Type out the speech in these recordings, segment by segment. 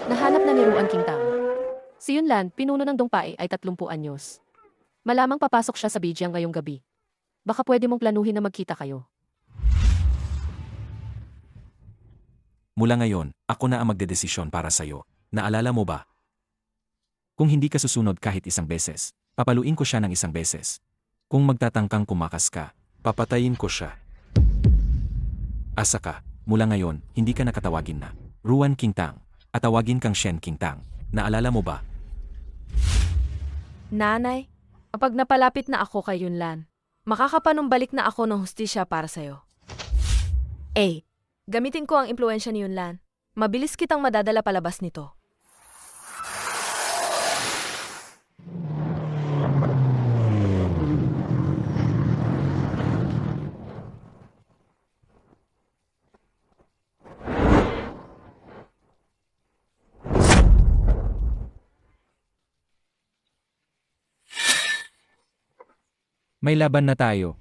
Nahanap na ni Ruan Kingtang. Si Yunlan, pinuno ng Dongpae ay 30 anyos. Malamang papasok siya sa Bijiang ngayong gabi. Baka pwede mong planuhin na magkita kayo. Mula ngayon, ako na ang magdedesisyon para sa'yo. Naalala mo ba? Kung hindi ka susunod kahit isang beses, papaluin ko siya ng isang beses. Kung magtatangkang kumakas ka, papatayin ko siya. Asa ka, mula ngayon, hindi ka nakatawagin na Ruan Kingtang, at tawagin kang Shen Kingtang. Naalala mo ba? Nanay, kapag napalapit na ako kay Yunlan, makakapanumbalik na ako ng hustisya para sa'yo. Gamitin ko ang impluensya ni Yunlan. Mabilis kitang madadala palabas nito. May laban na tayo.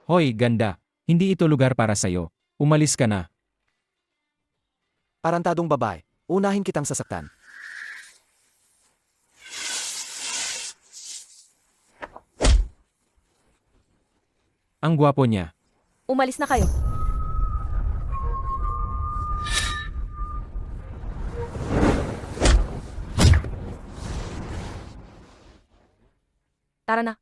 Hoy, ganda. Hindi ito lugar para sa'yo. Umalis ka na. Tarantadong babae, unahin kitang sasaktan. Ang gwapo niya. Umalis na kayo. Tara na.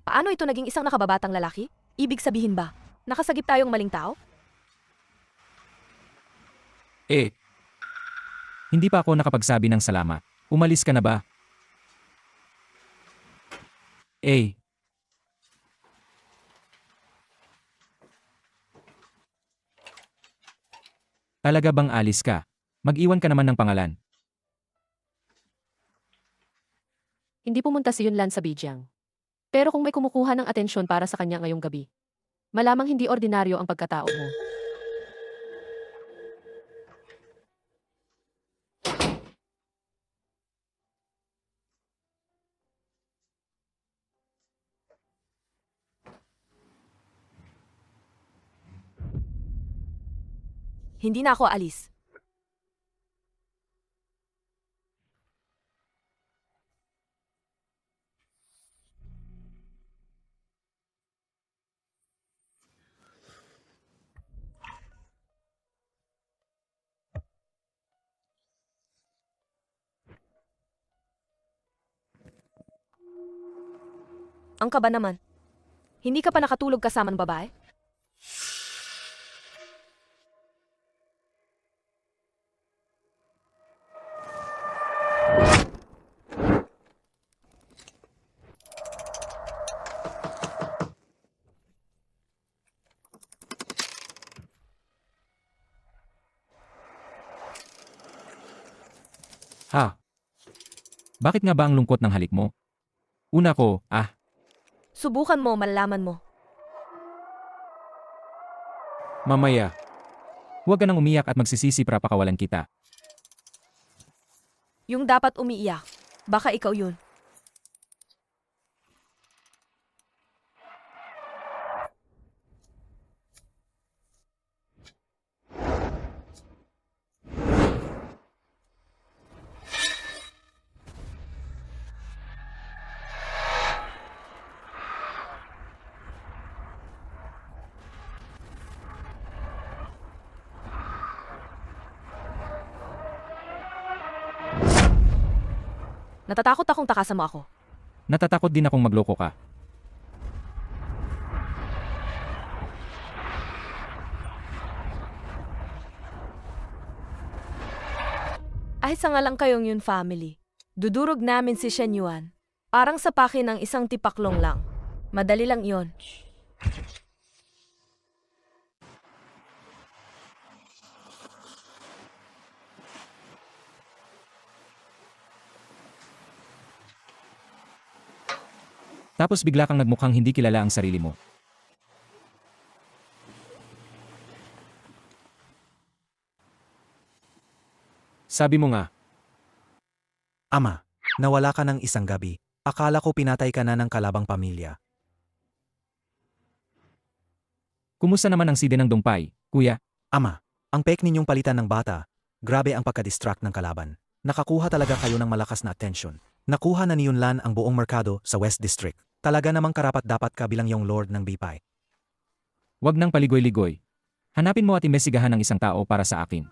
Paano ito naging isang nakababatang lalaki? Ibig sabihin ba, nakasagip tayong maling tao? Hindi pa ako nakapagsabi ng salamat. Umalis ka na ba? Talaga bang alis ka? Mag-iwan ka naman ng pangalan. Hindi pumunta si Yunlan sa Bijiang. Pero kung may kumukuha ng atensyon para sa kanya ngayong gabi, malamang hindi ordinaryo ang pagkatao mo. Hindi na ako alis. Ang kaba naman. Hindi ka pa nakatulog kasama ng babae? Ha? Bakit nga ba ang lungkot ng halik mo? Una ko, Subukan mo, malalaman mo. mamaya. Huwag ka nang umiyak at magsisisi para pakawalan kita. Yung dapat umiiyak. Baka ikaw yun. Natatakot akong takasan mo ako. Natatakot din akong magloko ka. Ay sa nga lang kayong yun family. Dudurog namin si Shen Yuan. Parang sa pakin ng isang tipaklong lang. Madali lang yon. Tapos bigla kang nagmukhang hindi kilala ang sarili mo. Sabi mo nga, Ama, nawala ka ng isang gabi. Akala ko pinatay ka na ng kalabang pamilya. kumusta naman ang side ng Dongpai, kuya? Ama, ang pek ninyong palitan ng bata. Grabe ang pagka-distract ng kalaban. Nakakuha talaga kayo ng malakas na atensyon. Nakuha na ni Yunlan ang buong merkado sa West District. Talaga namang karapat-dapat ka bilang yung Lord ng Bipay. Huwag nang paligoy-ligoy. Hanapin mo at imbestigahan ng isang tao para sa akin.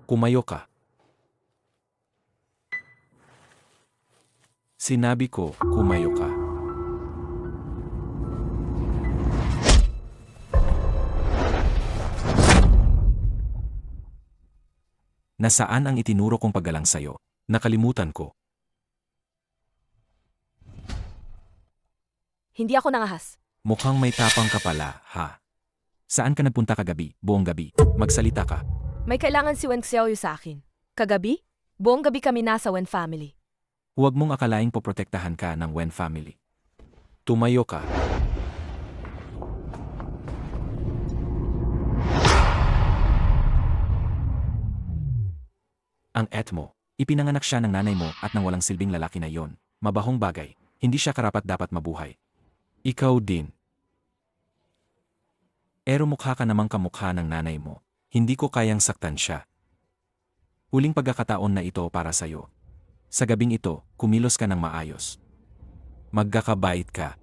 Kumayo ka. Sinabi ko, kumayo ka. Nasaan ang itinuro kong paggalang sa'yo? Nakalimutan ko. Hindi ako nangahas. Mukhang may tapang ka pala, ha? Saan ka nagpunta kagabi, buong gabi? Magsalita ka. May kailangan si Wen Xiaoyu sa akin. Kagabi? Buong gabi kami nasa Wen family. Huwag mong akalaing poprotektahan ka ng Wen family. Tumayo ka. Ang et mo, ipinanganak siya ng nanay mo at ng walang silbing lalaki na yon. Mabahong bagay, hindi siya karapat-dapat mabuhay. Ikaw din. Ero mukha ka namang kamukha ng nanay mo. Hindi ko kayang saktan siya. Huling pagkakataon na ito para sa'yo. Sa gabing ito, kumilos ka ng maayos. Magkakabait ka.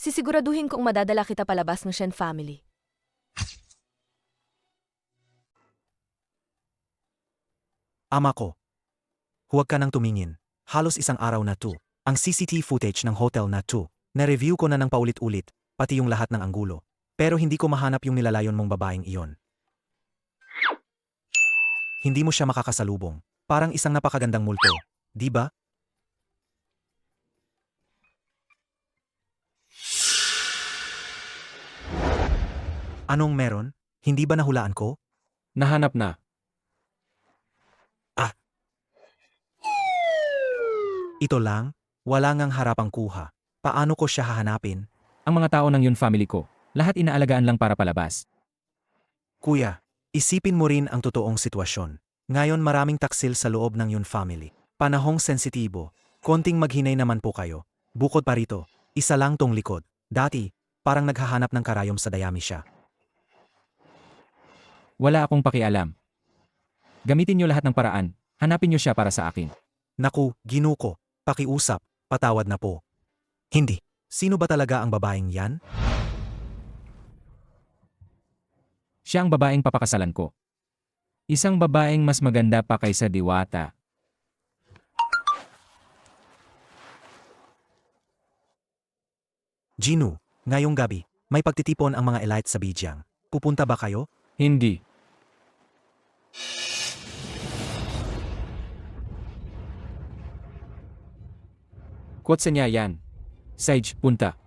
Sisiguraduhin kong madadala kita palabas ng Shen family. Ama ko. Huwag ka nang tumingin. Halos isang araw na to. Ang CCTV footage ng hotel na to. Na-review ko na ng paulit-ulit, pati yung lahat ng anggulo. Pero hindi ko mahanap yung nilalayon mong babaeng iyon. Hindi mo siya makakasalubong. Parang isang napakagandang multo. Di ba? Anong meron? Hindi ba nahulaan ko? Nahanap na. Ito lang? Wala ngang harapang kuha. Paano ko siya hahanapin? Ang mga tao ng yun family ko, lahat inaalagaan lang para palabas. Kuya, isipin mo rin ang totoong sitwasyon. Ngayon maraming taksil sa loob ng yun family. Panahong sensitibo. Konting maghinay naman po kayo. Bukod pa rito, isa lang tong likod. Dati, parang naghahanap ng karayom sa dayami siya. Wala akong pakialam. Gamitin niyo lahat ng paraan. Hanapin niyo siya para sa akin. Naku, ginuko. Pakiusap, patawad na po. Hindi. Sino ba talaga ang babaeng yan? Siya ang babaeng papakasalan ko. Isang babaeng mas maganda pa kaysa Diwata. Jinu, ngayong gabi, may pagtitipon ang mga elite sa Bijiang. Pupunta ba kayo? Hindi. Kotse niya yan. Sage, punta.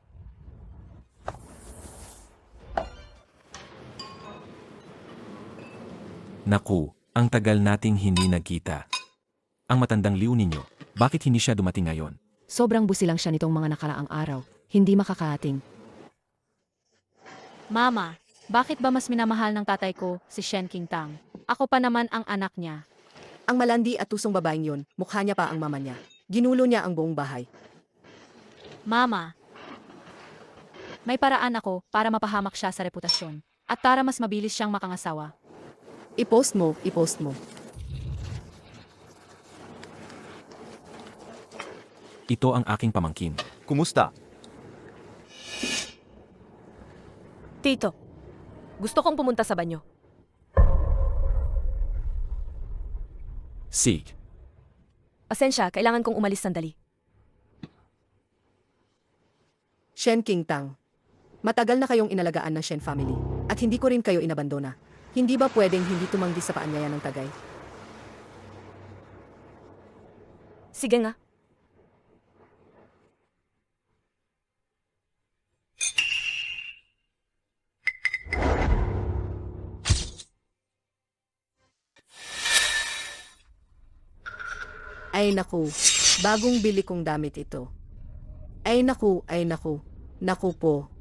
Naku, ang tagal nating hindi nagkita. Ang matandang liw ninyo, bakit hindi siya dumating ngayon? Sobrang busi lang siya nitong mga nakaraang araw. Hindi makakaating. Mama, bakit ba mas minamahal ng tatay ko si Shen Qingtang? Ako pa naman ang anak niya. Ang malandi at tusong babaeng yun, mukha niya pa ang mama niya. Ginulo niya ang buong bahay. Mama, may paraan ako para mapahamak siya sa reputasyon. At para mas mabilis siyang makangasawa. I-post mo, i-post mo. Ito ang aking pamangkin. Kumusta? Tito, gusto kong pumunta sa banyo. Sig. Pasensya, kailangan kong umalis sandali. Shen King Tang. Matagal na kayong inalagaan ng Shen family. At hindi ko rin kayo inabandona. Hindi ba pwedeng hindi tumanggi sa paanyayan ng tagay? Sige nga. Ay naku, bagong bili kong damit ito. Ay naku, naku po.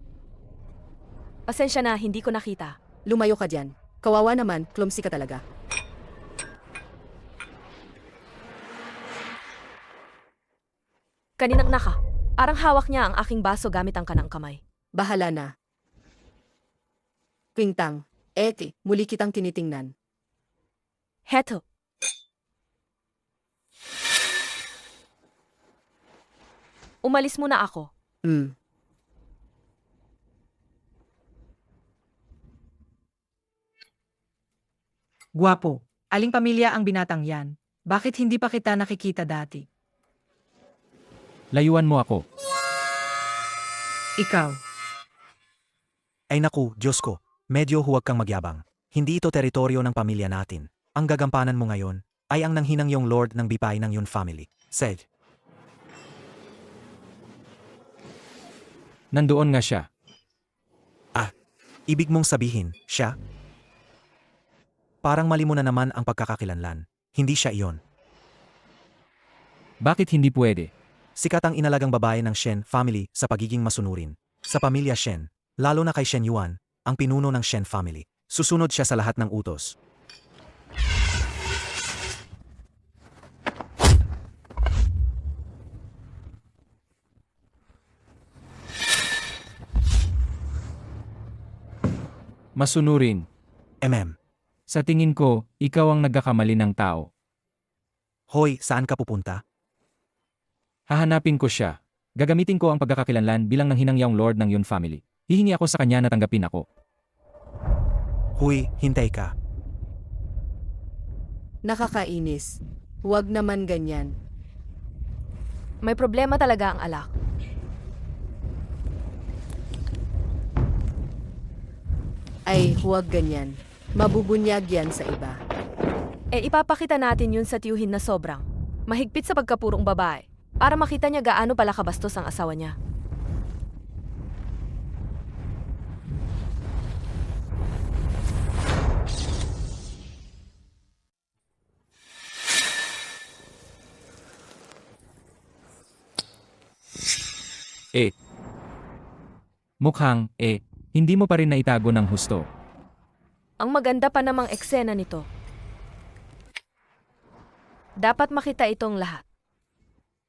Pasensya na, hindi ko nakita. Lumayo ka dyan. Kawawa naman, clumsy ka talaga. Kaninang naka. Parang hawak niya ang aking baso gamit ang kanang kamay. Bahala na. King Tang, eti, muli kitang tinitingnan. Heto. Umalis muna ako. Guwapo, aling pamilya ang binatang yan? Bakit hindi pa kita nakikita dati? Layuan mo ako. Ikaw, Ay naku, Diyos ko, medyo huwag kang magyabang. Hindi ito teritoryo ng pamilya natin. Ang gagampanan mo ngayon ay ang nanghinangyong lord ng bipay ng Yun family. Said, Nandoon nga siya. ibig mong sabihin, siya? Parang mali mo na naman ang pagkakakilanlan. Hindi siya iyon. Bakit hindi pwede? Sikat ang inalagang babae ng Shen family sa pagiging masunurin. Sa pamilya Shen, lalo na kay Shen Yuan, ang pinuno ng Shen family. Susunod siya sa lahat ng utos. Masunurin. Sa Sa tingin ko, ikaw ang nagkakamali ng tao. Hoy, saan ka pupunta? Hahanapin ko siya. Gagamitin ko ang pagkakakilanlan bilang nanghinangyang lord ng Yun family. Hihingi ako sa kanya na tanggapin ako. Huy, hintay ka. Nakakainis. Huwag naman ganyan. May problema talaga ang alak. Ay, huwag ganyan. Mabubunyag yan sa iba. Ipapakita natin yun sa tiyuhin na sobrang mahigpit sa pagkapurong babae para makita niya gaano pala kabastos ang asawa niya. Mukhang, hindi mo pa rin naitago ng husto. Ang maganda pa namang eksena nito. Dapat makita itong lahat.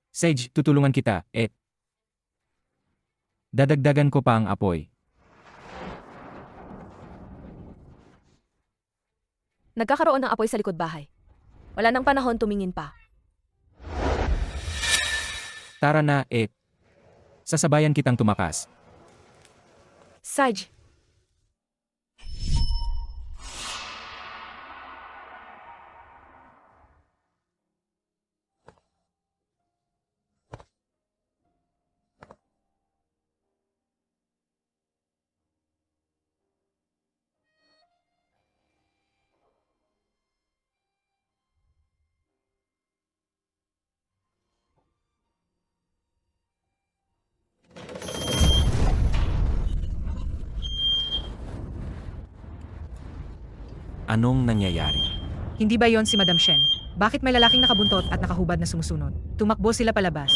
Sage, tutulungan kita, Dadagdagan ko pa ang apoy. Nagkakaroon ng apoy sa likod bahay. Wala nang panahon tumingin pa. Tara na, Sasabayan kitang tumakas. Saj, Anong nangyayari? hindi ba yon si Madam Shen? Bakit may lalaking nakabuntot at nakahubad na sumusunod? Tumakbo sila palabas.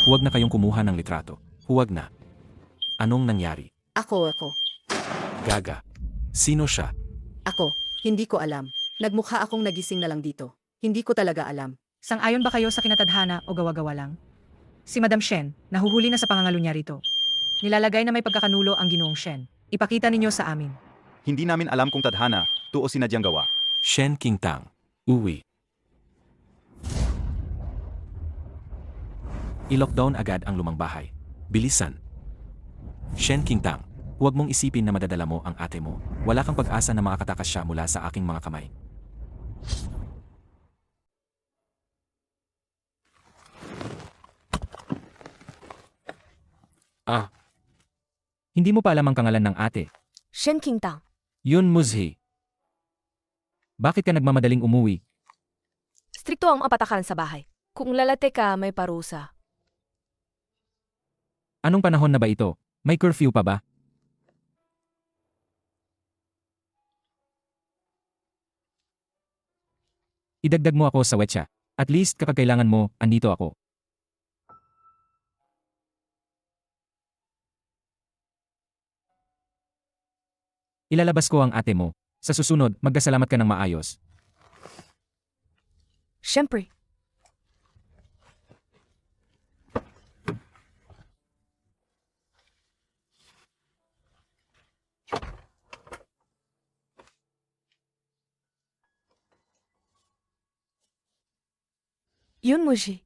Huwag na kayong kumuha ng litrato. Huwag na. Anong nangyari? Ako. Gaga. Sino siya? Ako. Hindi ko alam. Nagmukha akong nagising na lang dito. Hindi ko talaga alam. Sang-ayon ba kayo sa kinatadhana o gawa-gawa lang? Si Madam Shen, nahuhuli na sa pangangalo niya rito. Nilalagay na may pagkakanulo ang Ginoong Shen. Ipakita ninyo sa amin. Hindi namin alam kung tadhana, to o sinadyang gawa. Shen Qingtang. Uwi. I-lockdown agad ang lumang bahay. Bilisan. Shen Qingtang, huwag mong isipin na madadala mo ang ate mo. Wala kang pag-asa na makakatakas siya mula sa aking mga kamay. Hindi mo pa alam ang pangalan ng ate. Shen Qingtang. Yun Muzhi. Bakit ka nagmamadaling umuwi? Strikto ang mapatakaran sa bahay. Kung lalate ka, may parusa. Anong panahon na ba ito? May curfew pa ba? Idagdag mo ako sa wetya. At least kapag kailangan mo, andito ako. Ilalabas ko ang ate mo. Sa susunod, magkasalamat ka ng maayos. Siyempre. Yun, Muji.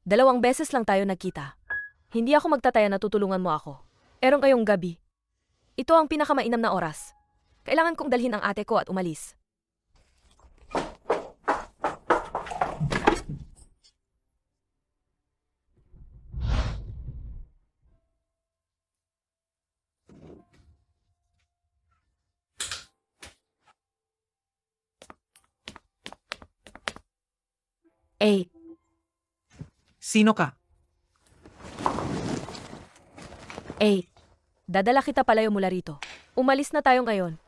2 beses lang tayo nagkita. Hindi ako magtataya na tutulungan mo ako. Erong kayong gabi. Ito ang pinakamainam na oras. Kailangan kong dalhin ang ate ko at umalis. Eh, Sino ka? dadala kita palayo mula rito. Umalis na tayo ngayon.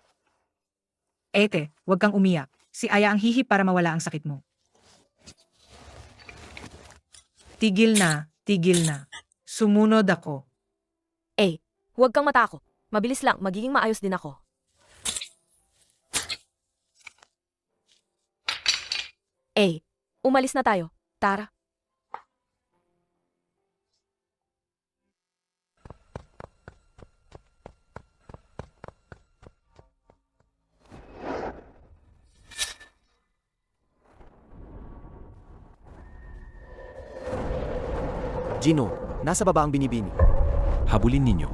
Ete, huwag kang umiyak. Si Aya ang hihip para mawala ang sakit mo. Tigil na, tigil na. Sumunod ako. Huwag kang matakot. Mabilis lang, magiging maayos din ako. Umalis na tayo. Tara. Gino, nasa baba ang binibini. Habulin ninyo.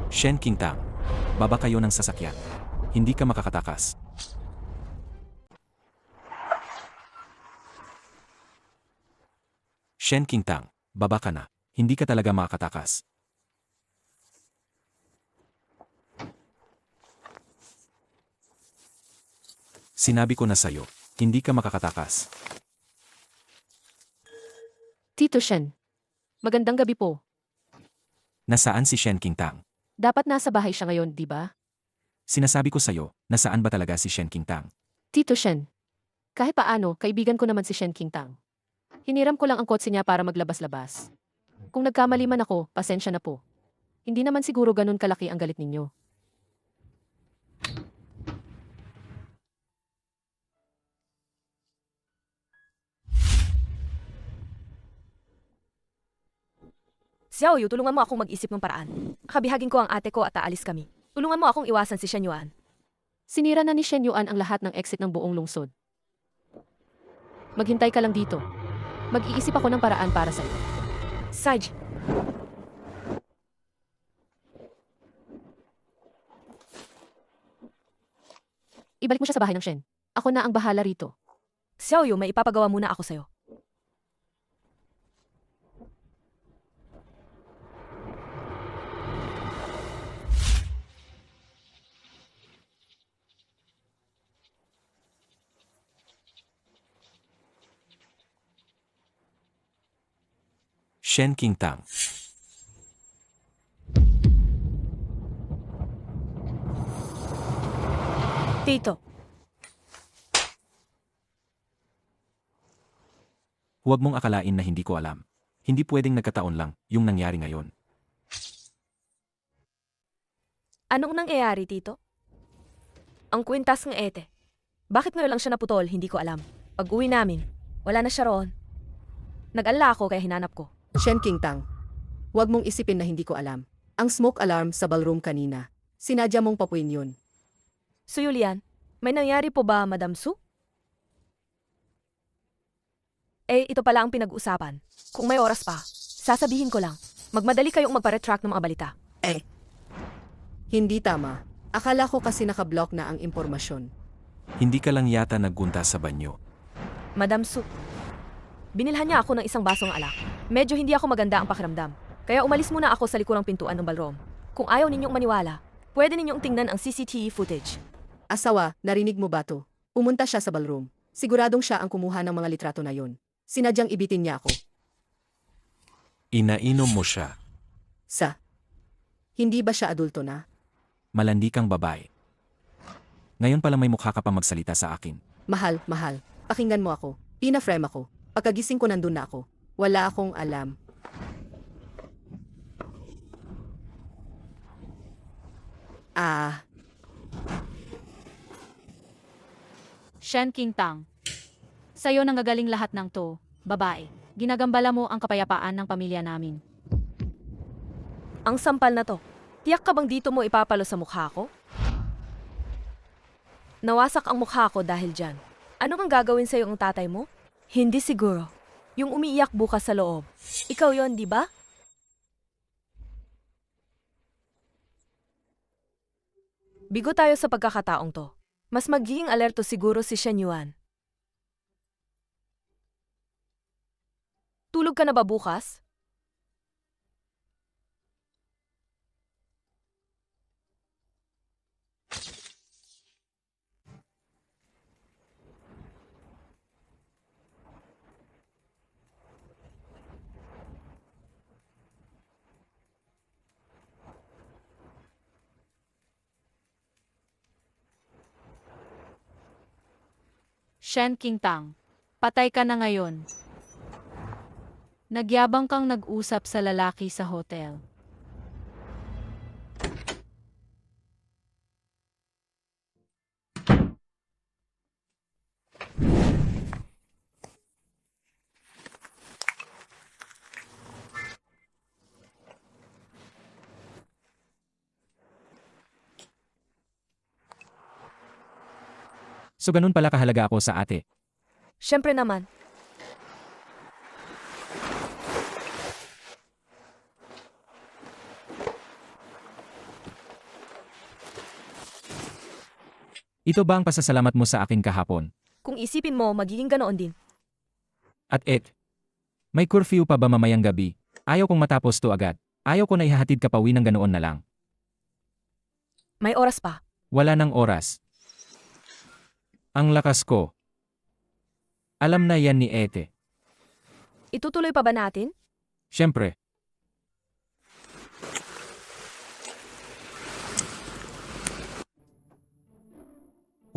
Shen Qingtang, baba kayo ng sasakyan. Hindi ka makakatakas. Shen Qingtang, baba ka na. Hindi ka talaga makakatakas. Sinabi ko na sa'yo, hindi ka makakatakas. Tito Shen. Magandang gabi po. Nasaan si Shen Qingtang? Dapat nasa bahay siya ngayon, di ba? Sinasabi ko sa'yo, nasaan ba talaga si Shen Qingtang? Tito Shen. Kahit paano, kaibigan ko naman si Shen Qingtang. Hiniram ko lang ang kotse niya para maglabas-labas. Kung nagkamali man ako, pasensya na po. Hindi naman siguro ganun kalaki ang galit ninyo. Xiaoyu, tulungan mo akong mag-isip ng paraan. Kabihagin ko ang ate ko at aalis kami. Tulungan mo akong iwasan si Shen Yuan. Sinira na ni Shen Yuan ang lahat ng exit ng buong lungsod. Maghintay ka lang dito. Mag-iisip ako ng paraan para sa'yo. Saj, Ibalik mo siya sa bahay ng Shen. Ako na ang bahala rito. Xiaoyu, may ipapagawa muna ako sa'yo. Shen Qingtang. Tito, Huwag mong akalain na hindi ko alam. Hindi pwedeng nagkataon lang yung nangyari ngayon. Anong nangyayari, Tito? Ang kwintas ng ete. Bakit ngayon lang siya naputol, hindi ko alam. Pag uwi namin, wala na siya roon. Nag-alala ako kaya hinanap ko. Shen Qingtang, huwag mong isipin na hindi ko alam. Ang smoke alarm sa ballroom kanina. Sinadya mong papuin yun. So Julian, may nangyari po ba, Madam Su? Ito pala ang pinag-uusapan. Kung may oras pa, sasabihin ko lang. Magmadali kayong magpa-retract ng mga balita. Hindi tama. Akala ko kasi nakablock na ang impormasyon. Hindi ka lang yata naggunta sa banyo. Madam Su, binilhan niya ako ng isang basong alak. Medyo hindi ako maganda ang pakiramdam. Kaya umalis muna ako sa likurang pintuan ng ballroom. Kung ayaw ninyong maniwala, pwede ninyong tingnan ang CCTV footage. Asawa, narinig mo ba to? Pumunta siya sa ballroom. Siguradong siya ang kumuha ng mga litrato na yon. Sinadyang ibitin niya ako. Inainom mo siya. Hindi ba siya adulto na? Malandi kang babae. Ngayon pala may mukha ka pa magsalita sa akin. Mahal. Pakinggan mo ako. Pina-frame ako. Pagkagising ko nandun na ako. Wala akong alam. Shen Qingtang. Sa'yo nanggagaling lahat ng to, babae. Ginagambala mo ang kapayapaan ng pamilya namin. Ang sampal na to. Tiyak ka bang dito mo ipapalo sa mukha ko? Nawasak ang mukha ko dahil dyan. Ano kang gagawin sa'yo ang tatay mo? Hindi siguro. Yung umiiyak bukas sa loob. Ikaw yon, di ba? Bigo tayo sa pagkakataong to. Mas magiging alerto siguro si Shen Yuan. Tulog ka na ba bukas? Shen Qingtang, patay ka na ngayon. Nagyabang kang nag-usap sa lalaki sa hotel. So ganun pala kahalaga ako sa ate. Siyempre naman. Ito ba ang pasasalamat mo sa akin kahapon? Kung isipin mo, magiging ganoon din. At may curfew pa ba mamayang gabi? Ayaw kong matapos to agad. Ayaw ko na ihahatid ka pauwi ng ganoon na lang. May oras pa. Wala ng oras. Ang lakas ko. Alam na yan ni Ete. Itutuloy pa ba natin? Siyempre.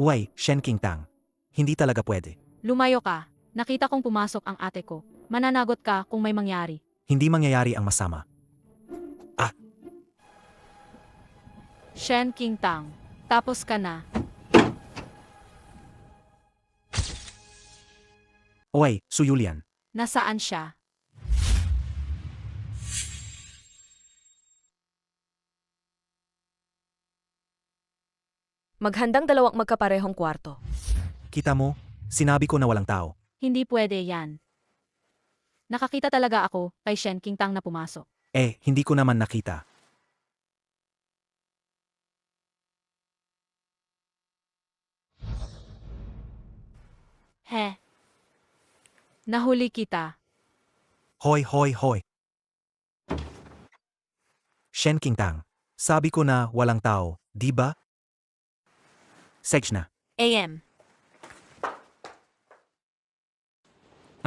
Uy, Shen Qingtang. Hindi talaga pwede. Lumayo ka. Nakita kong pumasok ang ate ko. Mananagot ka kung may mangyari. Hindi mangyayari ang masama. Shen Qingtang, tapos ka na. Uy, Su Yulian. Nasaan siya? Maghandang dalawang magkaparehong kwarto. Kita mo, sinabi ko na walang tao. Hindi pwede yan. Nakakita talaga ako kay Shen Qingtang na pumasok. Hindi ko naman nakita. Nahuli kita. Hoy. Shen Qingtang. Sabi ko na walang tao, di ba? Sej na. AM.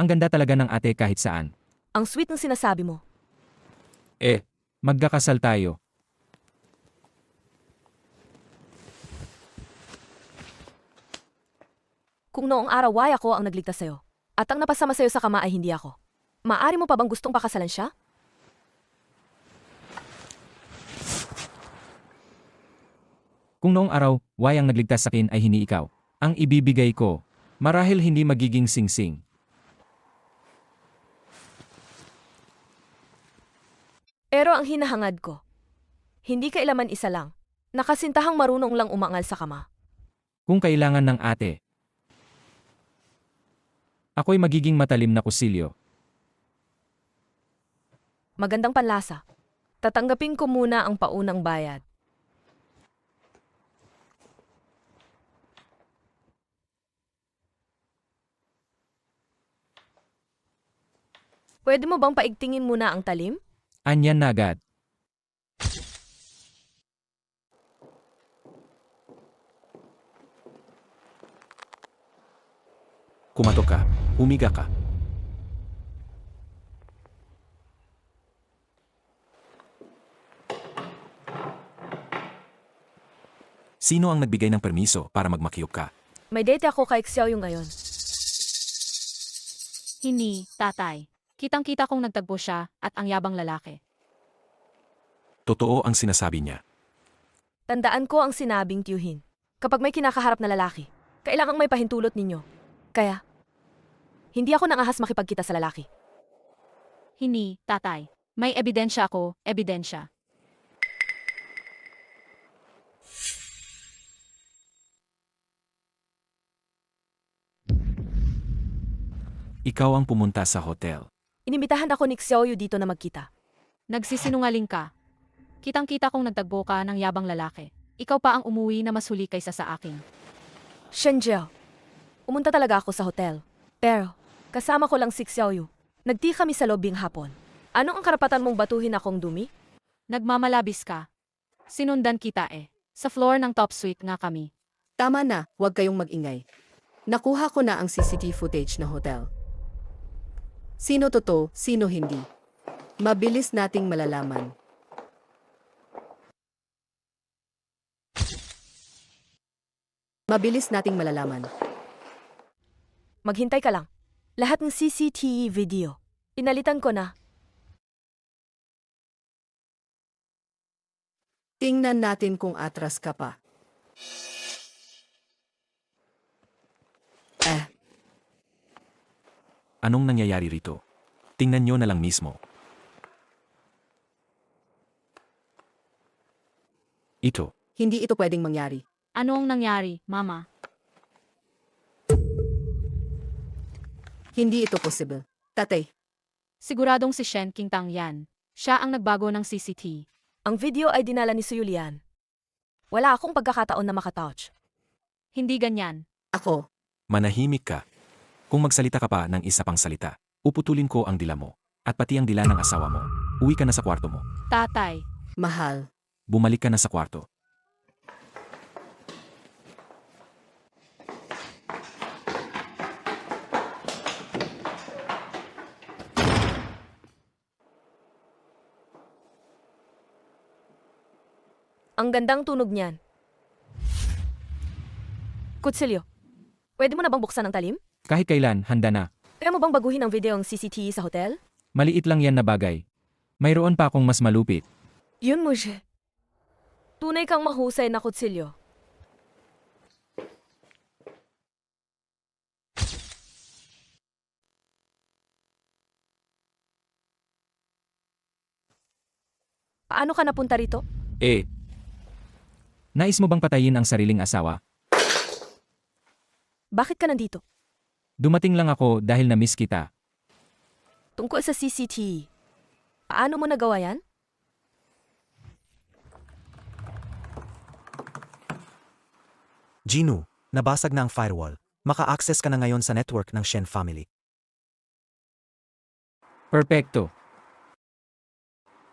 Ang ganda talaga ng ate kahit saan. Ang sweet ng sinasabi mo. Magkakasal tayo. Kung noong araw ay ako ang nagligtas sa'yo, at ang napasama sa'yo sa kama ay hindi ako, maaari mo pa bang gustong pakasalan siya? Kung noong araw, Wai ang nagligtas sa akin ay hindi ikaw. Ang ibibigay ko, marahil hindi magiging singsing. Pero ang hinahangad ko, hindi kailaman isa lang. Nakasintahang marunong lang umangal sa kama. Kung kailangan ng ate, ako'y magiging matalim na kusilyo. Magandang panlasa. Tatanggapin ko muna ang paunang bayad. Pwede mo bang paigtingin muna ang talim? Anyan na agad. Kumatok ka, humiga ka. Sino ang nagbigay ng permiso para magmakiyop ka? May date ako kay Xiaoyu ngayon. Hindi, tatay. Kitang-kita kong nagtagpo siya at ang yabang lalaki. Totoo ang sinasabi niya. Tandaan ko ang sinabing tiyuhin. Kapag may kinakaharap na lalaki, kailangang may pahintulot ninyo. Kaya, hindi ako nangahas makipagkita sa lalaki. Hindi, tatay. May ebidensya ako, ebidensya. Ikaw ang pumunta sa hotel. Inimbitahan ako ni Xiaoyu dito na magkita. Nagsisinungaling ka. Kitang-kita kong nagtagpo ka ng yabang lalaki. Ikaw pa ang umuwi na mas huli kaysa sa akin. Shenjiao, umunta talaga ako sa hotel. Pero, kasama ko lang si Xiaoyu. Nagti kami sa lobbyng hapon. Anong ang karapatan mong batuhin akong dumi? Nagmamalabis ka. Sinundan kita eh. Sa floor ng top suite nga kami. Tama na, huwag kayong magingay. Nakuha ko na ang CCTV footage ng hotel. Sino totoo, sino hindi. Mabilis nating malalaman. Mabilis nating malalaman. Maghintay ka lang. Lahat ng CCTV video. Pinalitan ko na. Tingnan natin kung atras ka pa. Anong nangyayari rito? Tingnan nyo na lang mismo. Ito. Hindi ito pwedeng mangyari. Anong nangyari, mama? Hindi ito possible. Tatay, Siguradong si Shen Qingtang yan. Siya ang nagbago ng CCTV. Ang video ay dinala ni Suyulian. Wala akong pagkakataon na makatouch. Hindi ganyan. ako, Manahimik ka. Kung magsalita ka pa ng isa pang salita, uputulin ko ang dila mo. At pati ang dila ng asawa mo. Uwi ka na sa kwarto mo. Tatay, mahal. Bumalik ka na sa kwarto. Ang gandang tunog niyan. Kutsilyo, pwede mo na bang buksan ang talim? Kahit kailan, handa na. Kaya mo bang baguhin ang video ang CCTV sa hotel? Maliit lang yan na bagay. Mayroon pa akong mas malupit. Yun mo siya. Tunay kang mahusay na kutsilyo. Paano ka napunta rito? Nais mo bang patayin ang sariling asawa? Bakit ka nandito? Dumating lang ako dahil na-miss kita. Tungkol sa CCTV. Paano mo nagawa yan? Jinu, nabasag na ang firewall. Maka-access ka na ngayon sa network ng Shen family. Perpekto.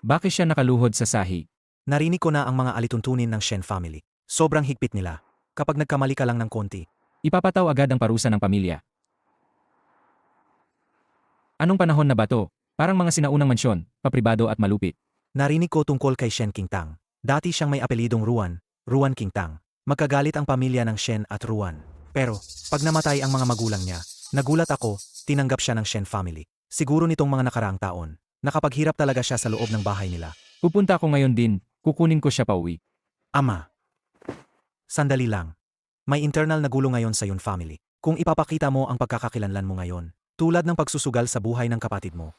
Bakit siya nakaluhod sa sahig? Narinig ko na ang mga alituntunin ng Shen family. Sobrang higpit nila. Kapag nagkamali ka lang ng konti, Ipapataw agad ang parusa ng pamilya. Anong panahon na ba to? Parang mga sinaunang mansyon, papribado at malupit. narinig ko tungkol kay Shen Qingtang. Dati siyang may apelidong Ruan, Ruan Qingtang. Magkagalit ang pamilya ng Shen at Ruan. Pero, pag namatay ang mga magulang niya, nagulat ako, tinanggap siya ng Shen family. Siguro nitong mga nakaraang taon, nakapaghirap talaga siya sa loob ng bahay nila. Pupunta ako ngayon din, kukunin ko siya pauwi. Ama, Sandali lang. May internal na gulo ngayon sa Yun family. Kung ipapakita mo ang pagkakakilanlan mo ngayon, tulad ng pagsusugal sa buhay ng kapatid mo,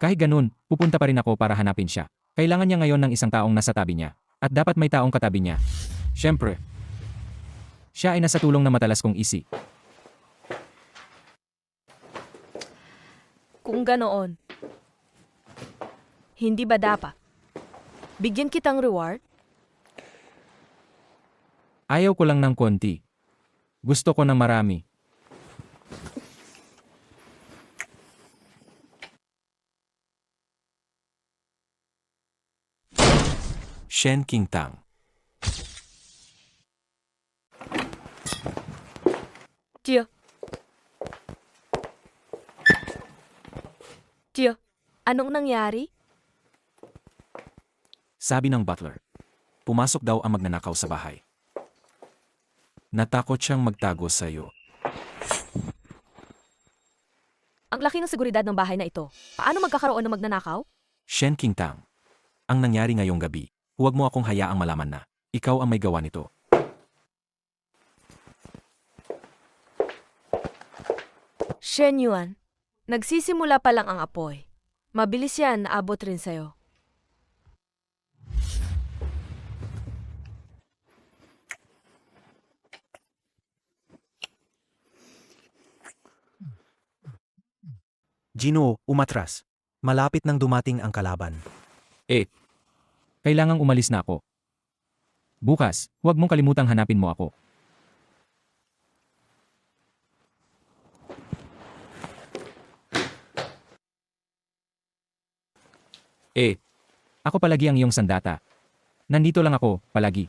Kahit ganun, pupunta pa rin ako para hanapin siya. Kailangan niya ngayon ng isang taong nasa tabi niya. At dapat may taong katabi niya. Siyempre. Siya ay nasa tulong na matalas kong isi. Kung ganoon, hindi ba dapat? Bigyan kitang reward? Ayaw ko lang ng konti. Gusto ko ng marami. Shen Qingtang. Tiyo. Tiyo, anong nangyari? Sabi ng butler. Pumasok daw ang magnanakaw sa bahay. Natakot siyang magtago sa iyo. Ang laki ng seguridad ng bahay na ito. Paano magkakaroon ng magnanakaw? Shen Qingtang. Ang nangyari ngayong gabi, huwag mo akong hayaang malaman na ikaw ang may gawa nito. Shen Yuan, nagsisimula pa lang ang apoy. Mabilis yan, naabot rin sa'yo. Gino, umatras. Malapit nang dumating ang kalaban. Kailangang umalis na ako. Bukas, huwag mong kalimutang hanapin mo ako. Ako palagi ang iyong sandata. Nandito lang ako, palagi.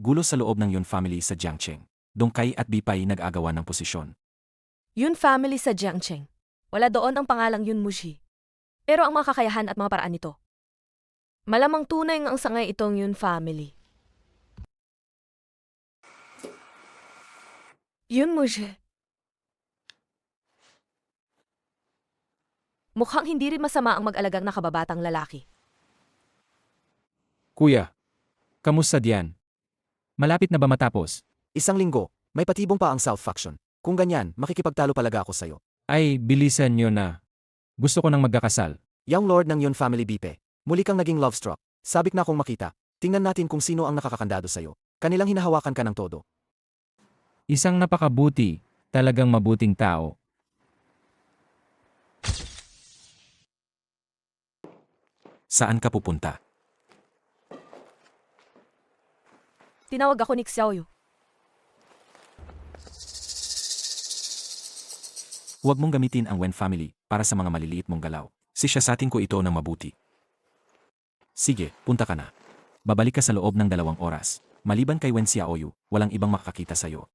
Gulo sa loob ng Yun family sa Jiangcheng. Dongkai at Bipay nag-agawan ng posisyon. Yun family sa Jiangcheng. Wala doon ang pangalang Yun Muji. Pero ang mga kakayahan at mga paraan nito. Malamang tunay ng sangay itong Yun family. Yun Muji. Mukhang hindi rin masama ang mag-alagang nakababatang lalaki. Kuya, kamusta diyan? Malapit na ba matapos? 1 linggo, may patibong pa ang South Faction. Kung ganyan, makikipagtalo palaga ako sa'yo. Ay, bilisan nyo na. Gusto ko nang magkakasal. Young Lord ng Yun Family Bipe, muli kang naging love struck. Sabik na akong makita. Tingnan natin kung sino ang nakakakandado sa'yo. Kanilang hinahawakan ka ng todo. Isang napakabuti, talagang mabuting tao. Saan ka pupunta? Tinawag ako ni Xiaoyu. Huwag mong gamitin ang Wen family para sa mga maliliit mong galaw. Sisyasatin ko ito ng mabuti. Sige, punta ka na. Babalik ka sa loob ng 2 oras. Maliban kay Wen Xiaoyu, walang ibang makakakita sa'yo.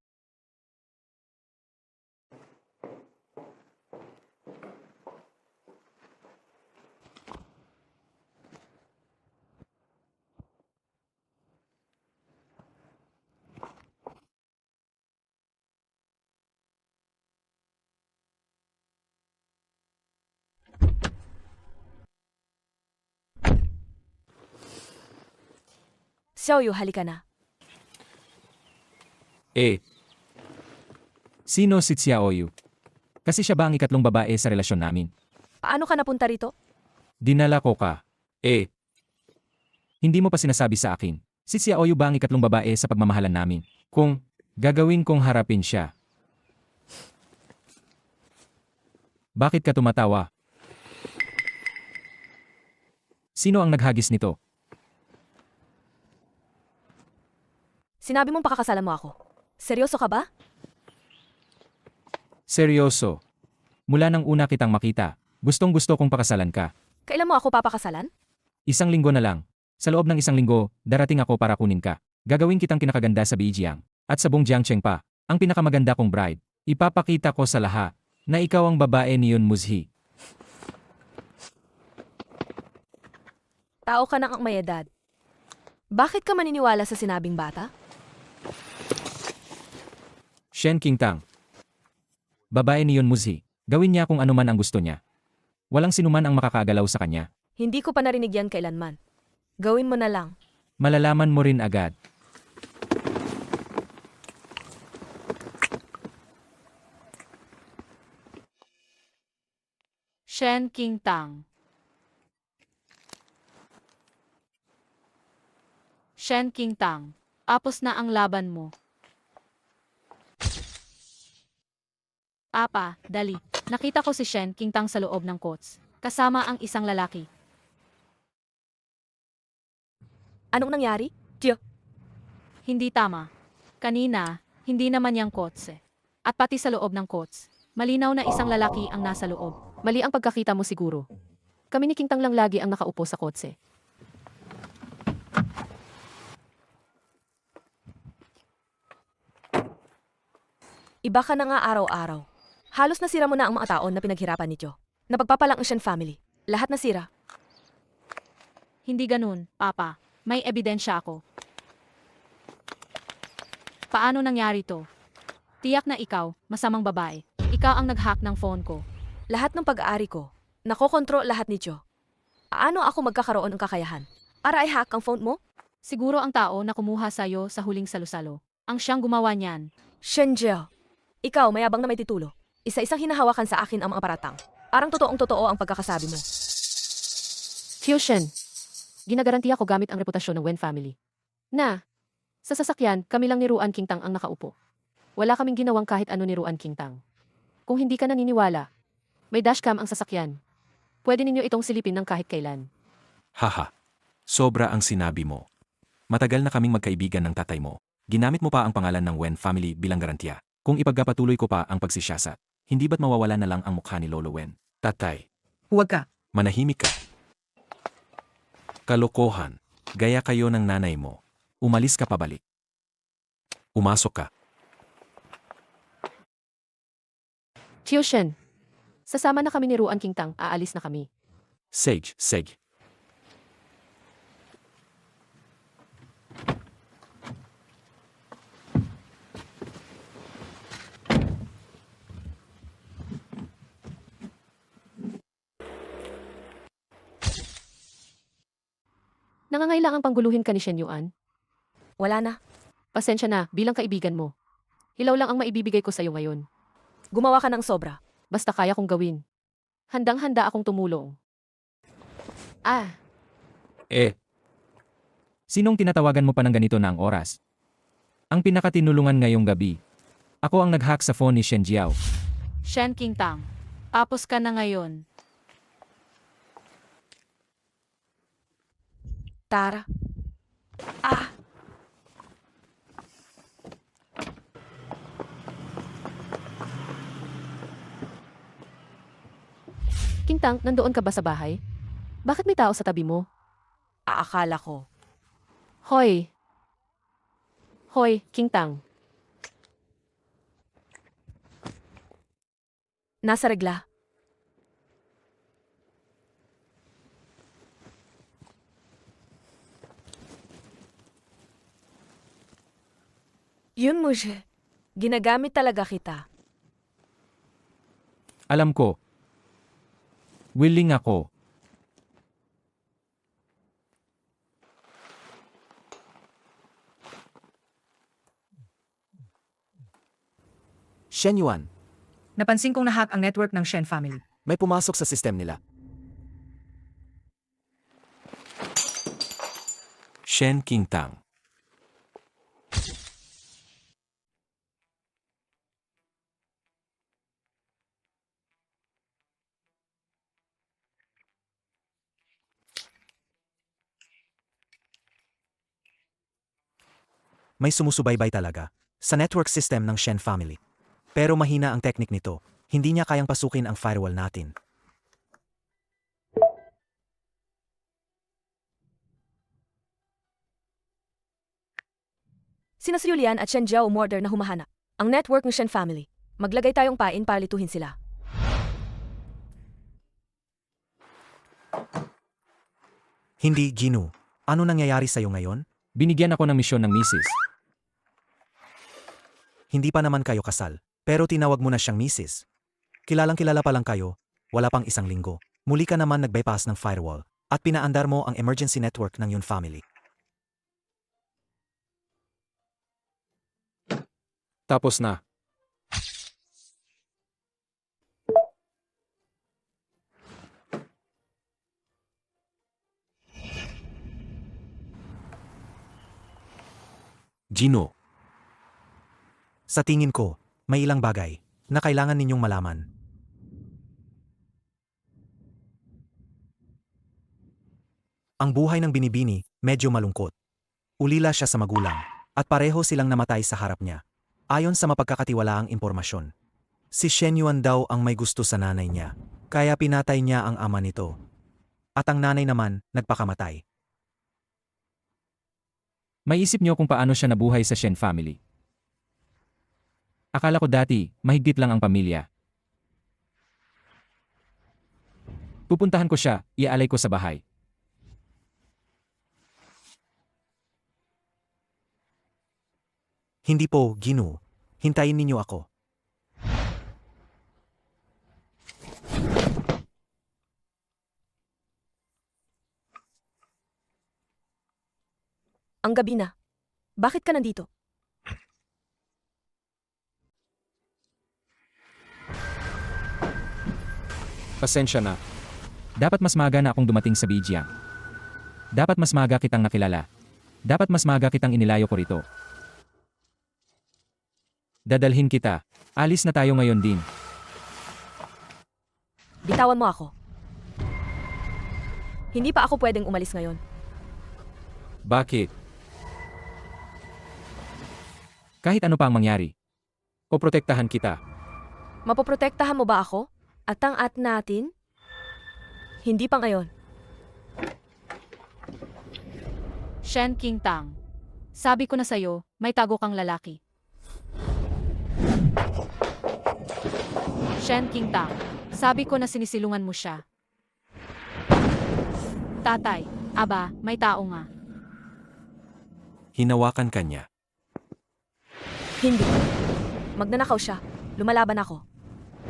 Xiaoyu, halika na. Sino si Xiaoyu? Kasi siya ba ang ikatlong babae sa relasyon namin? Paano ka napunta rito? Dinala ko ka. Hindi mo pa sinasabi sa akin. Si Xiaoyu ba ang ikatlong babae sa pagmamahalan namin? Kung gagawin kong harapin siya. Bakit ka tumatawa? Sino ang naghagis nito? Sinabi mong pakakasalan mo ako. Seryoso ka ba? Seryoso. Mula nang una kitang makita, gustong-gusto kong pakasalan ka. Kailan mo ako papakasalan? 1 linggo na lang. Sa loob ng 1 linggo, darating ako para kunin ka. Gagawin kitang kinakaganda sa Beijing. At sa buong Jiangcheng pa, ang pinakamaganda kong bride. Ipapakita ko sa lahat na ikaw ang babae ni Yun Muji. Tao ka ng may edad. Bakit ka maniniwala sa sinabing bata? Shen Qingtang. Babae ni Yun Muzi. Gawin niya kung ano man ang gusto niya. Walang sinuman ang makakagalaw sa kanya. Hindi ko pa narinig yan kailanman. Gawin mo na lang. Malalaman mo rin agad. Shen Qingtang. Shen Qingtang. Apos na ang laban mo. Apa, dali. Nakita ko si Shen Qingtang sa loob ng coach. Kasama ang isang lalaki. Anong nangyari? Hindi tama. Kanina, hindi naman yang kotse. At pati sa loob ng coach, malinaw na isang lalaki ang nasa loob. Mali ang pagkakita mo siguro. Kami ni Kingtang lang lagi ang nakaupo sa kotse. Iba ka na nga araw-araw. Halos nasira mo na ang mga taon na pinaghirapan ni Jo. Napagpapalang ang Shen family. Lahat nasira. Hindi ganun, Papa. May ebidensya ako. Paano nangyari to? Tiyak na ikaw, masamang babae. Ikaw ang nag-hack ng phone ko. Lahat ng pag-aari ko, nakokontrol lahat ni Jo. Paano ako magkakaroon ng kakayahan? Para i-hack ang phone mo? Siguro ang tao na kumuha sa'yo sa huling salo-salo. Ang siyang gumawa niyan. Shen Jiao, ikaw mayabang na may titulo. Isa-isang hinahawakan sa akin ang mga paratang. Parang totoong-totoo ang pagkakasabi mo. Qiu Shen, ginagarantiya ko gamit ang reputasyon ng Wen family. Na, sa sasakyan, kami lang ni Ruan Qingtang ang nakaupo. Wala kaming ginawang kahit ano ni Ruan Qingtang. Kung hindi ka naniniwala, may dashcam ang sasakyan. Pwede ninyo itong silipin ng kahit kailan. Haha. Sobra ang sinabi mo. Matagal na kaming magkaibigan ng tatay mo. Ginamit mo pa ang pangalan ng Wen family bilang garantiya. Kung ipagpapatuloy ko pa ang pagsisiyasat, hindi ba't mawawala na lang ang mukha ni Lolo Wen? Tatay, Huwag ka. manahimik ka. Kalokohan. Gaya kayo ng nanay mo. Umalis ka pabalik. Umasok ka. Qiu Shen, sasama na kami ni Ruan Qingtang, aalis na kami. Sage. Nangangailangang pangguluhin ka ni Shen Yuan? Wala na. Pasensya na, bilang kaibigan mo. Hilaw lang ang maibibigay ko sa'yo ngayon. Gumawa ka ng sobra. Basta kaya kong gawin. Handang-handa akong tumulong. Ah, Sinong tinatawagan mo pa ng ganito na ang oras? Ang pinakatinulungan ngayong gabi. Ako ang nag-hack sa phone ni Shen Jiao. Shen Qingtang. Tapos ka na ngayon. Tara. Qingtang, nandoon ka ba sa bahay? Bakit may tao sa tabi mo? Aakala ko. Hoy! Hoy, Qingtang. Nasa regla. Yun mo siya. Ginagamit talaga kita. Alam ko. Willing ako. Shen Yuan, Napansin kong nahack ang network ng Shen family. may pumasok sa system nila. Shen Qingtang. May sumusubaybay talaga sa network system ng Shen family. Pero mahina ang teknik nito. Hindi niya kayang pasukin ang firewall natin. Sina si Julian at Shen Jiao umorder na humahana. Ang network ng Shen family. Maglagay tayong pain para lituhin sila. Hindi, Ginu. Ano nangyayari sa'yo ngayon? Binigyan ako ng misyon ng misis. hindi pa naman kayo kasal, pero tinawag mo na siyang misis. Kilalang-kilala pa lang kayo, wala pang isang linggo. Muli ka naman nag-bypass ng firewall at pinaandar mo ang emergency network ng Yun family. Tapos na. Gino, Sa tingin ko, may ilang bagay na kailangan ninyong malaman. Ang buhay ng Binibini medyo malungkot. Ulila siya sa magulang at pareho silang namatay sa harap niya. Ayon sa mapagkakatiwalaang impormasyon, si Shen Yuan daw ang may gusto sa nanay niya, kaya pinatay niya ang ama nito. At ang nanay naman nagpakamatay. may isip niyo kung paano siya nabuhay sa Shen family. Akala ko dati, mahigpit lang ang pamilya. Pupuntahan ko siya, iaalay ko sa bahay. Hindi po, Gino. Hintayin ninyo ako. Ang gabi na. Bakit ka nandito? Pasensya na. Dapat mas maaga na akong dumating sa Bijiang. Dapat mas maaga kitang nakilala. Dapat mas maaga kitang inilayo ko rito. Dadalhin kita. Alis na tayo ngayon din. Bitawan mo ako. Hindi pa ako pwedeng umalis ngayon. Bakit? Kahit ano pa ang mangyari. Poprotektahan kita. Mapoprotektahan mo ba ako? At ang natin? Hindi pa ngayon. Shen Qingtang. Sabi ko na sa'yo, may tago kang lalaki. Shen Qingtang. Sabi ko na sinisilungan mo siya. Tatay, aba, may tao nga. Hinawakan kanya. Hindi. Magnanakaw siya. Lumalaban ako.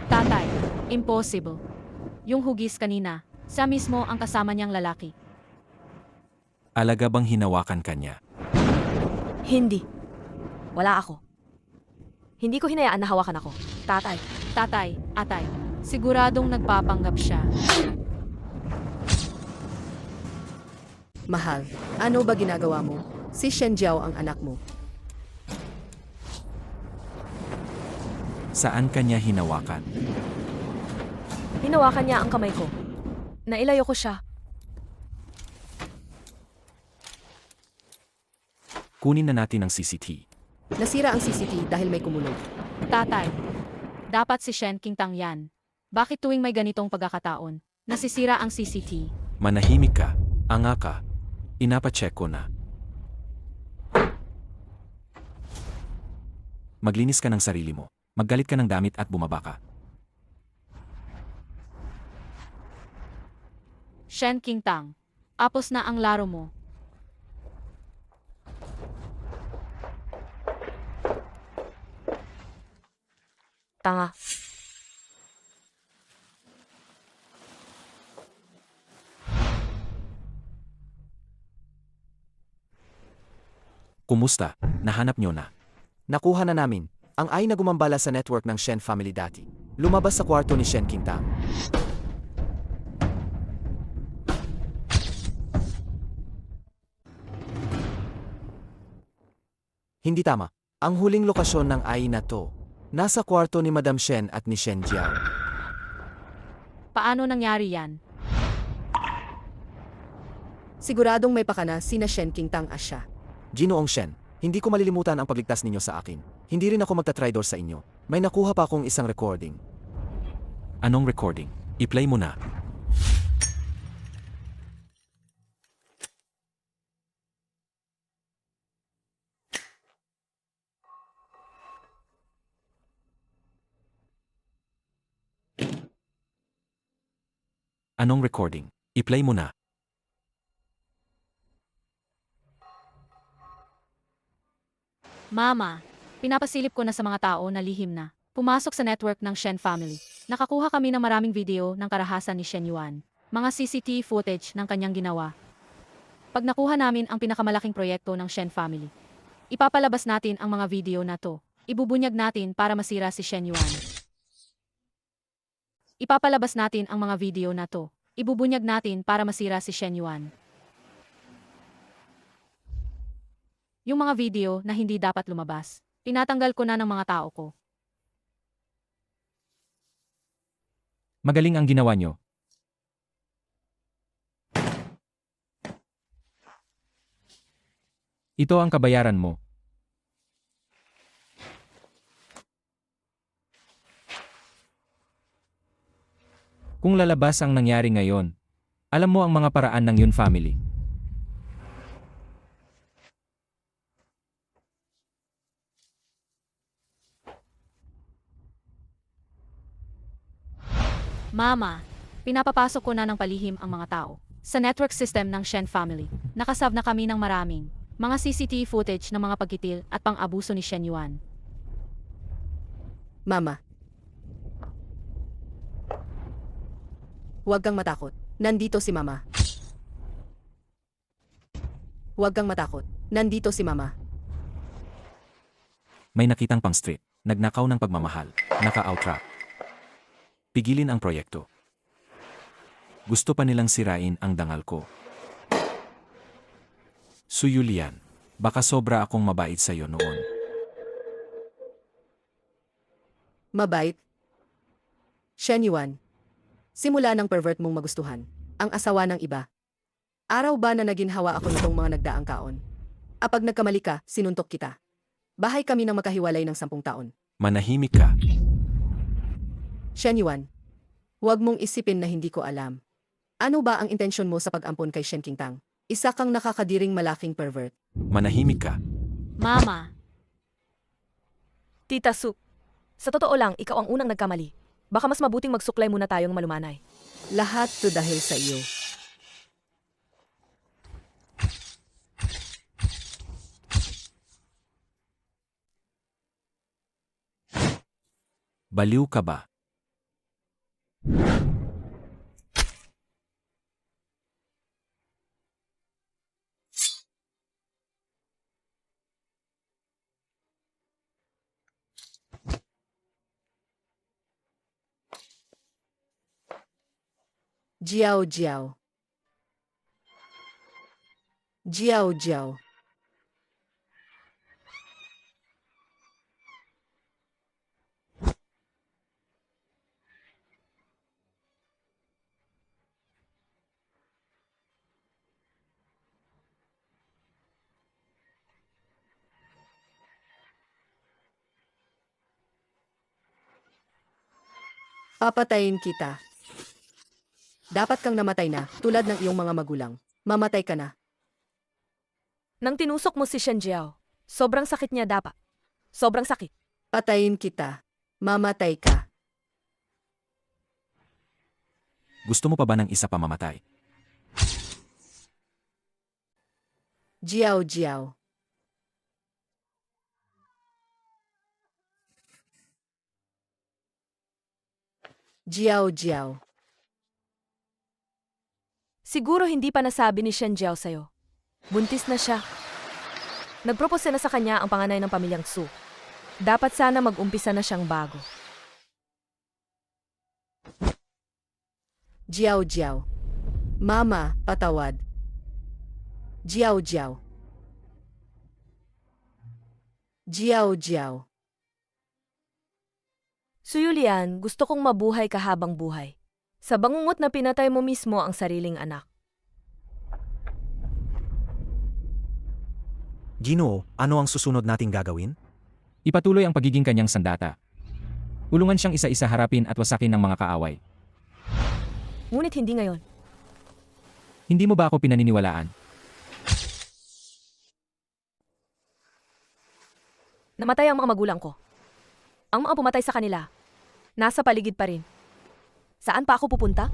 Tatay, impossible. Yung hugis kanina, siya mismo ang kasama niyang lalaki. Alaga bang hinawakan kanya? Hindi. Wala ako. Hindi ko hinayaan na hawakan ako. Tatay. Tatay, atay, siguradong nagpapanggap siya. Mahal, ano ba ginagawa mo? Si Shen Jiao ang anak mo. Saan kanya hinawakan? Hinawakan niya ang kamay ko. Nailayo ko siya. Kunin na natin ang CCTV. Nasira ang CCTV dahil may kumulog. Tatay, dapat si Shen Qingtang yan. Bakit tuwing may ganitong pagkakataon, nasisira ang CCTV? Manahimik ka. Anga ka. Inapacheck ko na. Maglinis ka ng sarili mo. Maggalit ka ng damit at bumaba ka. Shen Qingtang, apos na ang laro mo. Tanga. Kumusta? Nahanap nyo na. Nakuha na namin. Ang ay na gumambala sa network ng Shen family dati. Lumabas sa kwarto ni Shen Qingtang. Hindi tama. Ang huling lokasyon ng ay na to, nasa kwarto ni Madam Shen at ni Shen Jiao. Paano nangyari yan? Siguradong may pakana sina Shen Qingtang at siya. Ginoong Shen, hindi ko malilimutan ang pagligtas ninyo sa akin. Hindi rin ako magta-traitor sa inyo. May nakuha pa akong isang recording. Anong recording? I-play mo na. Anong recording? I-play mo na. Mama, Pinapasilip ko na sa mga tao na lihim na. Pumasok sa network ng Shen family. Nakakuha kami ng maraming video ng karahasan ni Shen Yuan. Mga CCTV footage ng kanyang ginawa. Pag nakuha namin ang pinakamalaking proyekto ng Shen family, ipapalabas natin ang mga video na to. Ibubunyag natin para masira si Shen Yuan. Ipapalabas natin ang mga video na to. Ibubunyag natin para masira si Shen Yuan. Yung mga video na hindi dapat lumabas, tinatanggal ko na ng mga tao ko. Magaling ang ginawa nyo. Ito ang kabayaran mo. Kung lalabas ang nangyari ngayon, alam mo ang mga paraan ng Yun family. Mama, pinapapasok ko na ng palihim ang mga tao. Sa network system ng Shen family, nakasave na kami ng maraming mga CCTV footage ng mga pagkitil at pang-abuso ni Shen Yuan. Mama. Huwag kang matakot. Nandito si Mama. Huwag kang matakot. Nandito si Mama. May nakitang pang street, nagnakaw ng pagmamahal, naka-outrap. Pigilin ang proyekto. Gusto pa nilang sirain ang dangal ko. Suyulian, baka sobra akong mabait sa'yo noon. Mabait. Shen Yuan. Simula ng pervert mong magustuhan, ang asawa ng iba. Araw ba na naginhawa ako nitong mga nagdaang kaon? Apag nagkamali ka, sinuntok kita. Bahay kami ng makahiwalay ng 10 taon. Manahimik ka. Shen Yuan, huwag mong isipin na hindi ko alam. Ano ba ang intensyon mo sa pag-ampon kay Shen Qingtang? Isa kang nakakadiring malaking pervert. Manahimik ka. Mama, Tita Su, sa totoo lang, ikaw ang unang nagkamali. Baka mas mabuting magsuklay muna tayong malumanay. Lahat to dahil sa iyo. Baliw ka ba? Jiao Jiao. Jiao Jiao. Papatayin kita. Dapat kang namatay na, tulad ng iyong mga magulang. Mamatay ka na. Nang tinusok mo si Shen Jiao, sobrang sakit niya dapat. Sobrang sakit. Patayin kita. Mamatay ka. Gusto mo pa ba ng isa pa mamatay? Jiao Jiao. Jiao Jiao. Siguro hindi pa nasabi ni Shen Jiao sa'yo. Buntis na siya. Nagpropose na sa kanya ang panganay ng pamilyang Su. Dapat sana mag-umpisa na siyang bago. Jiao Jiao. Mama, patawad. Jiao Jiao. Jiao Jiao. Suyulian, gusto kong mabuhay ka habang buhay. Sa bangungot na pinatay mo mismo ang sariling anak. Ginoo, ano ang susunod nating gagawin? Ipatuloy ang pagiging kanyang sandata. Tulungan siyang isa-isa harapin at wasakin ng mga kaaway. Ngunit hindi ngayon. Hindi mo ba ako pinaniniwalaan? Namatay ang mga magulang ko. Ang mga pumatay sa kanila, nasa paligid pa rin. Saan pa ako pupunta?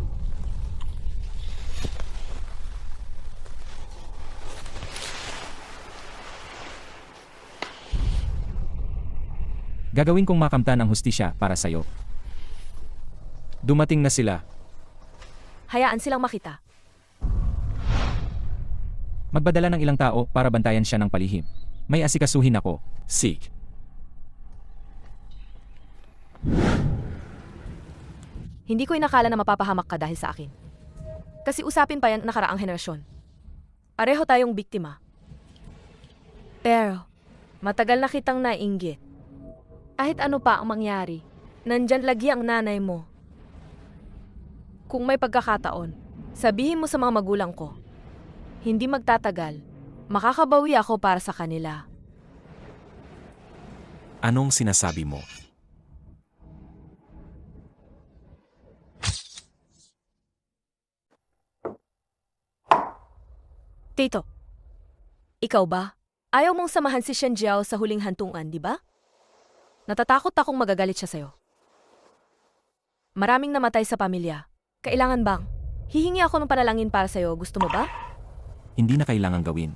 Gagawin kong makamtan ang hustisya para sa'yo. Dumating na sila. Hayaan silang makita. Magbadala ng ilang tao para bantayan siya ng palihim. May asikasuhin ako. Sig. Hindi ko inakala na mapapahamak ka dahil sa akin. Kasi usapin pa yan nakaraang henerasyon. Pareho tayong biktima. Pero, matagal na kitang nainggit. Kahit ano pa ang mangyari, nandyan lagi ang nanay mo. Kung may pagkakataon, sabihin mo sa mga magulang ko, hindi magtatagal, makakabawi ako para sa kanila. Anong sinasabi mo? Tito, ikaw ba? Ayaw mong samahan si Shen Jiao sa huling hantungan, di ba? Natatakot akong magagalit siya sa'yo. Maraming namatay sa pamilya. Kailangan bang? Hihingi ako ng panalangin para sa'yo. Gusto mo ba? Hindi na kailangang gawin.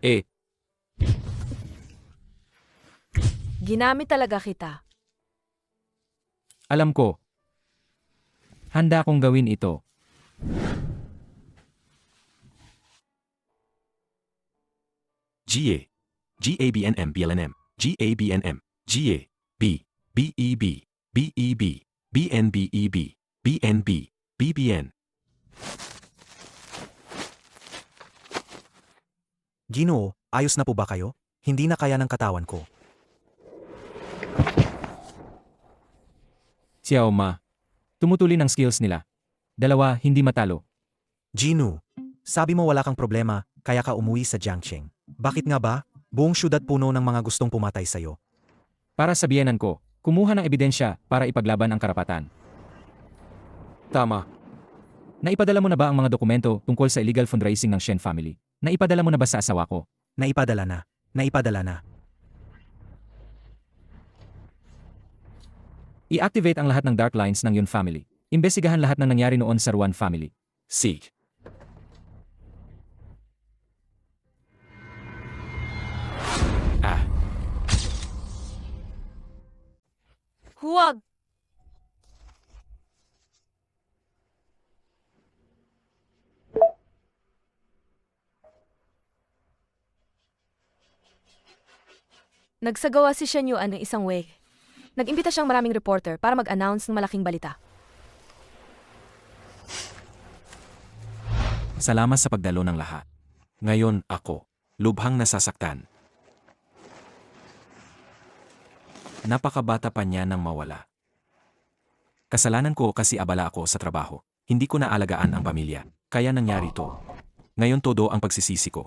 Eh, Ginamit talaga kita. alam ko. Handa akong gawin ito. GA. GABNM BLNM. GABNM. GA. B. BEB. BEB. BNBEB. BNB. BBN. Ginoo, ayos na po ba kayo? Hindi na kaya ng katawan ko. Xiao Ma. Tumutuli ng skills nila. Dalawa, hindi matalo. Ginu, sabi mo wala kang problema, kaya ka umuwi sa Jiangcheng. Bakit nga ba? Buong syudad puno ng mga gustong pumatay sa'yo. Para sa biyenan ko, kumuha ng ebidensya para ipaglaban ang karapatan. Tama. Naipadala mo na ba ang mga dokumento tungkol sa illegal fundraising ng Shen family? Naipadala mo na ba sa asawa ko? Naipadala na. Naipadala na. I-activate ang lahat ng dark lines ng Yun family. Imbestigahan lahat ng nangyari noon sa Ruan family. Sig. Ah, Huwag! Nagsagawa si Shen Yuan ng isang way. Nag-imbita siyang maraming reporter para mag-announce ng malaking balita. salamat sa pagdalo ng lahat. Ngayon, ako, lubhang nasasaktan. Napakabata pa niya nang mawala. Kasalanan ko kasi abala ako sa trabaho. Hindi ko naalagaan ang pamilya. Kaya nangyari to. Ngayon todo ang pagsisisi ko.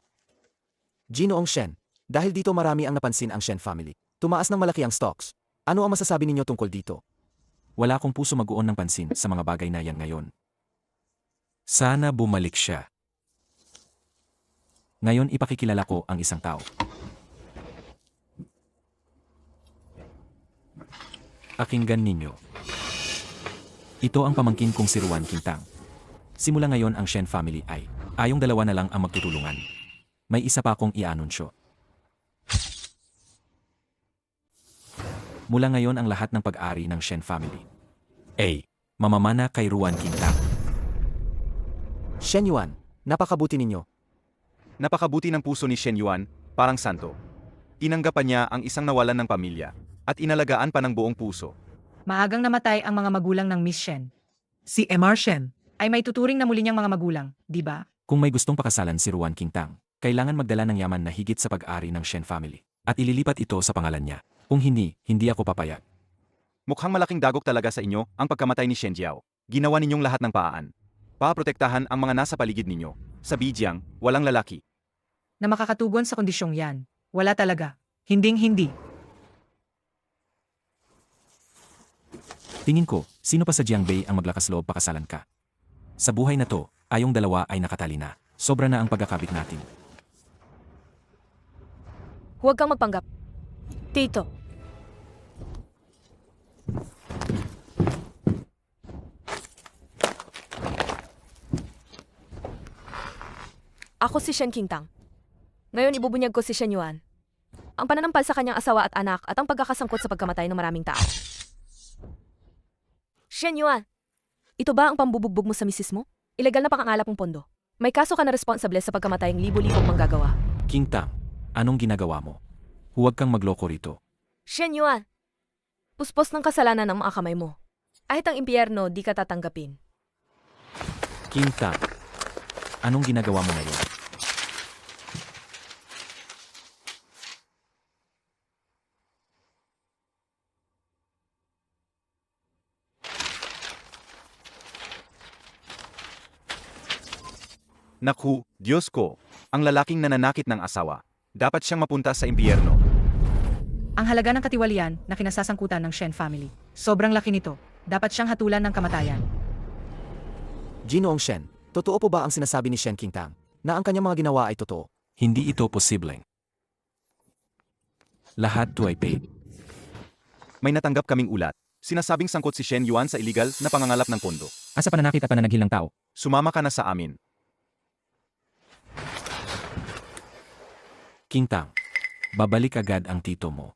Ginoong Shen, dahil dito marami ang napansin ang Shen family. Tumaas ng malaki ang stocks. Ano ang masasabi ninyo tungkol dito? Wala akong puso mag-uon ng pansin sa mga bagay na yan ngayon. Sana bumalik siya. Ngayon ipakikilala ko ang isang tao. Pakinggan ninyo. Ito ang pamangkin kong si Ruan Qingtang. Simula ngayon ang Shen family ay, ayong dalawa na lang ang magtutulungan. May isa pa akong i-anunsyo. Mula ngayon ang lahat ng pag-ari ng Shen family. A. Mamamana kay Ruan Qingtang. Shen Yuan, napakabuti ninyo. Napakabuti ng puso ni Shen Yuan, parang santo. Tinanggapan niya ang isang nawalan ng pamilya at inalagaan pa ng buong puso. Maagang namatay ang mga magulang ng Miss Shen. Si Mr. Shen ay may tuturing na muli niyang mga magulang, di ba? Kung may gustong pakasalan si Ruan Qingtang, kailangan magdala ng yaman na higit sa pag-ari ng Shen family. At ililipat ito sa pangalan niya. Kung hindi, hindi ako papayag. Mukhang malaking dagok talaga sa inyo ang pagkamatay ni Shen Jiao. Ginawa ninyong lahat ng paan. Paprotektahan ang mga nasa paligid ninyo. Sa Bijiang, walang lalaki. Na makakatugon sa kondisyong yan. Wala talaga. Hinding-hindi. Tingin ko, sino pa sa Jiangbei ang maglakas loob pakasalan ka? Sa buhay na to, ayong dalawa ay nakatali na. Sobra na ang pagkakabit natin. Huwag kang magpanggap. Tito. Ako si Shen Qingtang. Ngayon ibubunyag ko si Shen Yuan. Ang pananampal sa kanyang asawa at anak at ang pagkakasangkot sa pagkamatay ng maraming tao. Shen Yuan, ito ba ang pambubugbog mo sa misis mo? Ilegal na pangangalap mong pondo. May kaso ka na responsable sa pagkamatay ng libo-libong manggagawa. King Tang, anong ginagawa mo? Huwag kang magloko rito. Shen Yuan, puspos ng kasalanan ng mga kamay mo. Kahit ang impyerno, di ka tatanggapin. King Tang, anong ginagawa mo ngayon? Naku, Diyos ko, ang lalaking nananakit ng asawa. Dapat siyang mapunta sa impyerno. Ang halaga ng katiwalian na kinasasangkutan ng Shen family. Sobrang laki nito. Dapat siyang hatulan ng kamatayan. Ginoong Shen, totoo po ba ang sinasabi ni Shen Qingtang na ang kanyang mga ginawa ay totoo? Hindi ito posibleng. Lahat to ay paid. May natanggap kaming ulat. Sinasabing sangkot si Shen Yuan sa iligal na pangangalap ng pondo. Asa pananakit at pananaghil ng tao? Sumama ka na sa amin. King Tang, babalik agad ang tito mo.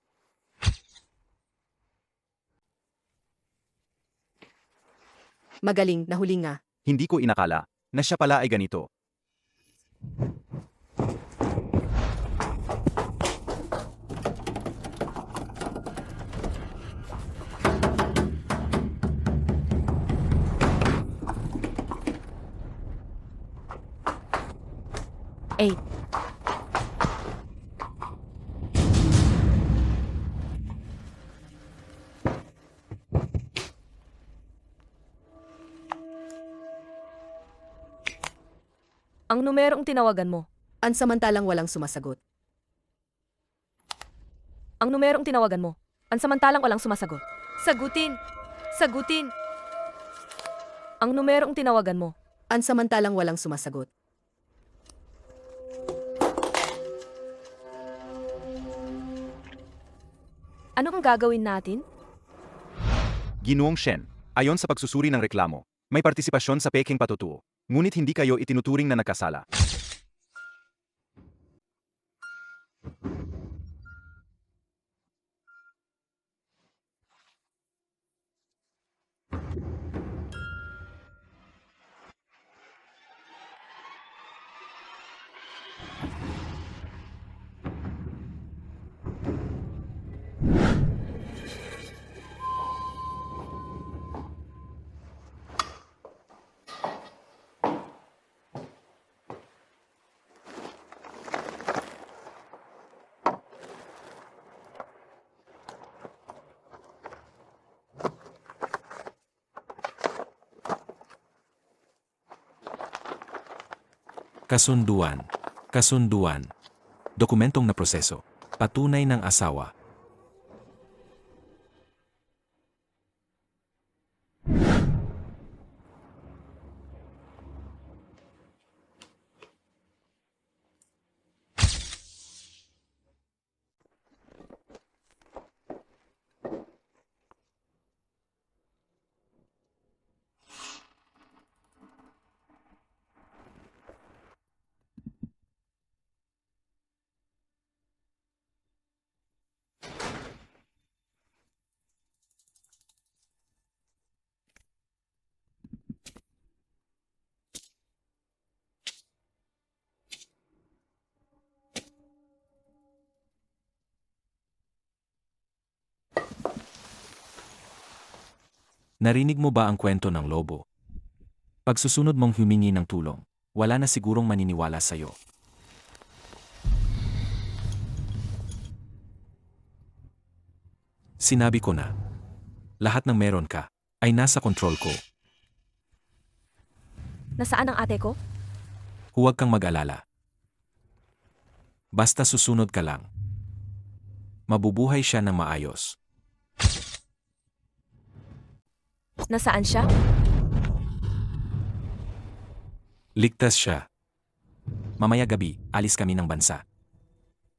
Magaling, nahuli nga. Hindi ko inakala na siya pala ay ganito. Eight. Ang numerong tinawagan mo. Ansamantalang walang sumasagot. Ang numerong tinawagan mo. Ansamantalang walang sumasagot. Sagutin! Sagutin! Ang numerong tinawagan mo. Ansamantalang walang sumasagot. Ano ang gagawin natin? Ginoong Shen, ayon sa pagsusuri ng reklamo, may partisipasyon sa peking patutuo. Ngunit hindi kayo itinuturing na nagkasala. Kasunduan. Kasunduan. Dokumentong na proseso. Patunay ng asawa. Narinig mo ba ang kwento ng lobo? Pagsusunod mong humingi ng tulong, wala na sigurong maniniwala sa'yo. Sinabi ko na, lahat ng meron ka ay nasa kontrol ko. Nasaan ang ate ko? Huwag kang mag-alala. Basta susunod ka lang. Mabubuhay siya ng maayos. Nasaan siya? Ligtas siya. Mamaya gabi, alis kami ng bansa.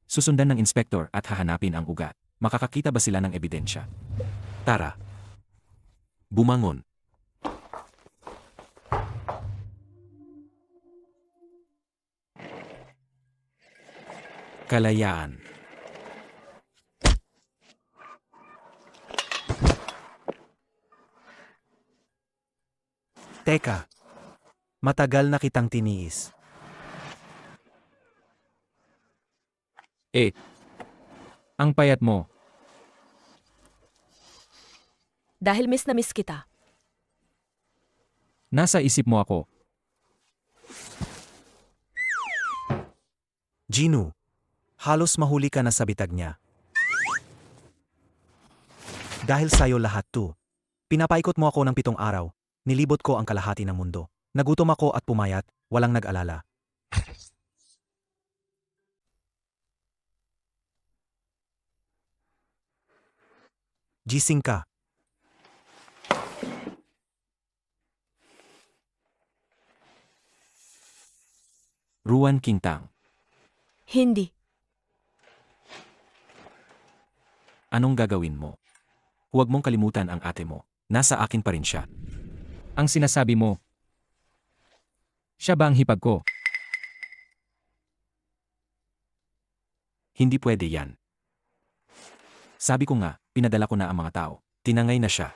Susundan ng inspektor at hahanapin ang ugat. Makakakita ba sila ng ebidensya? Tara. Bumangon. Kalayaan. Teka. Matagal na kitang tiniis. Ang payat mo. Dahil miss na miss kita. Nasa isip mo ako. Ginu, halos mahuli ka na sa bitag niya. Dahil sa'yo lahat to. Pinapaikot mo ako ng 7 araw. Nilibot ko ang kalahati ng mundo. Nagutom ako at pumayat, walang nag-alala. Gising ka. Ruan Kingtang. Hindi. Anong gagawin mo? Huwag mong kalimutan ang ate mo. Nasa akin pa rin siya. Ang sinasabi mo, siya ba ang hipag ko? Hindi pwede yan. Sabi ko nga, pinadala ko na ang mga tao. Tinangay na siya.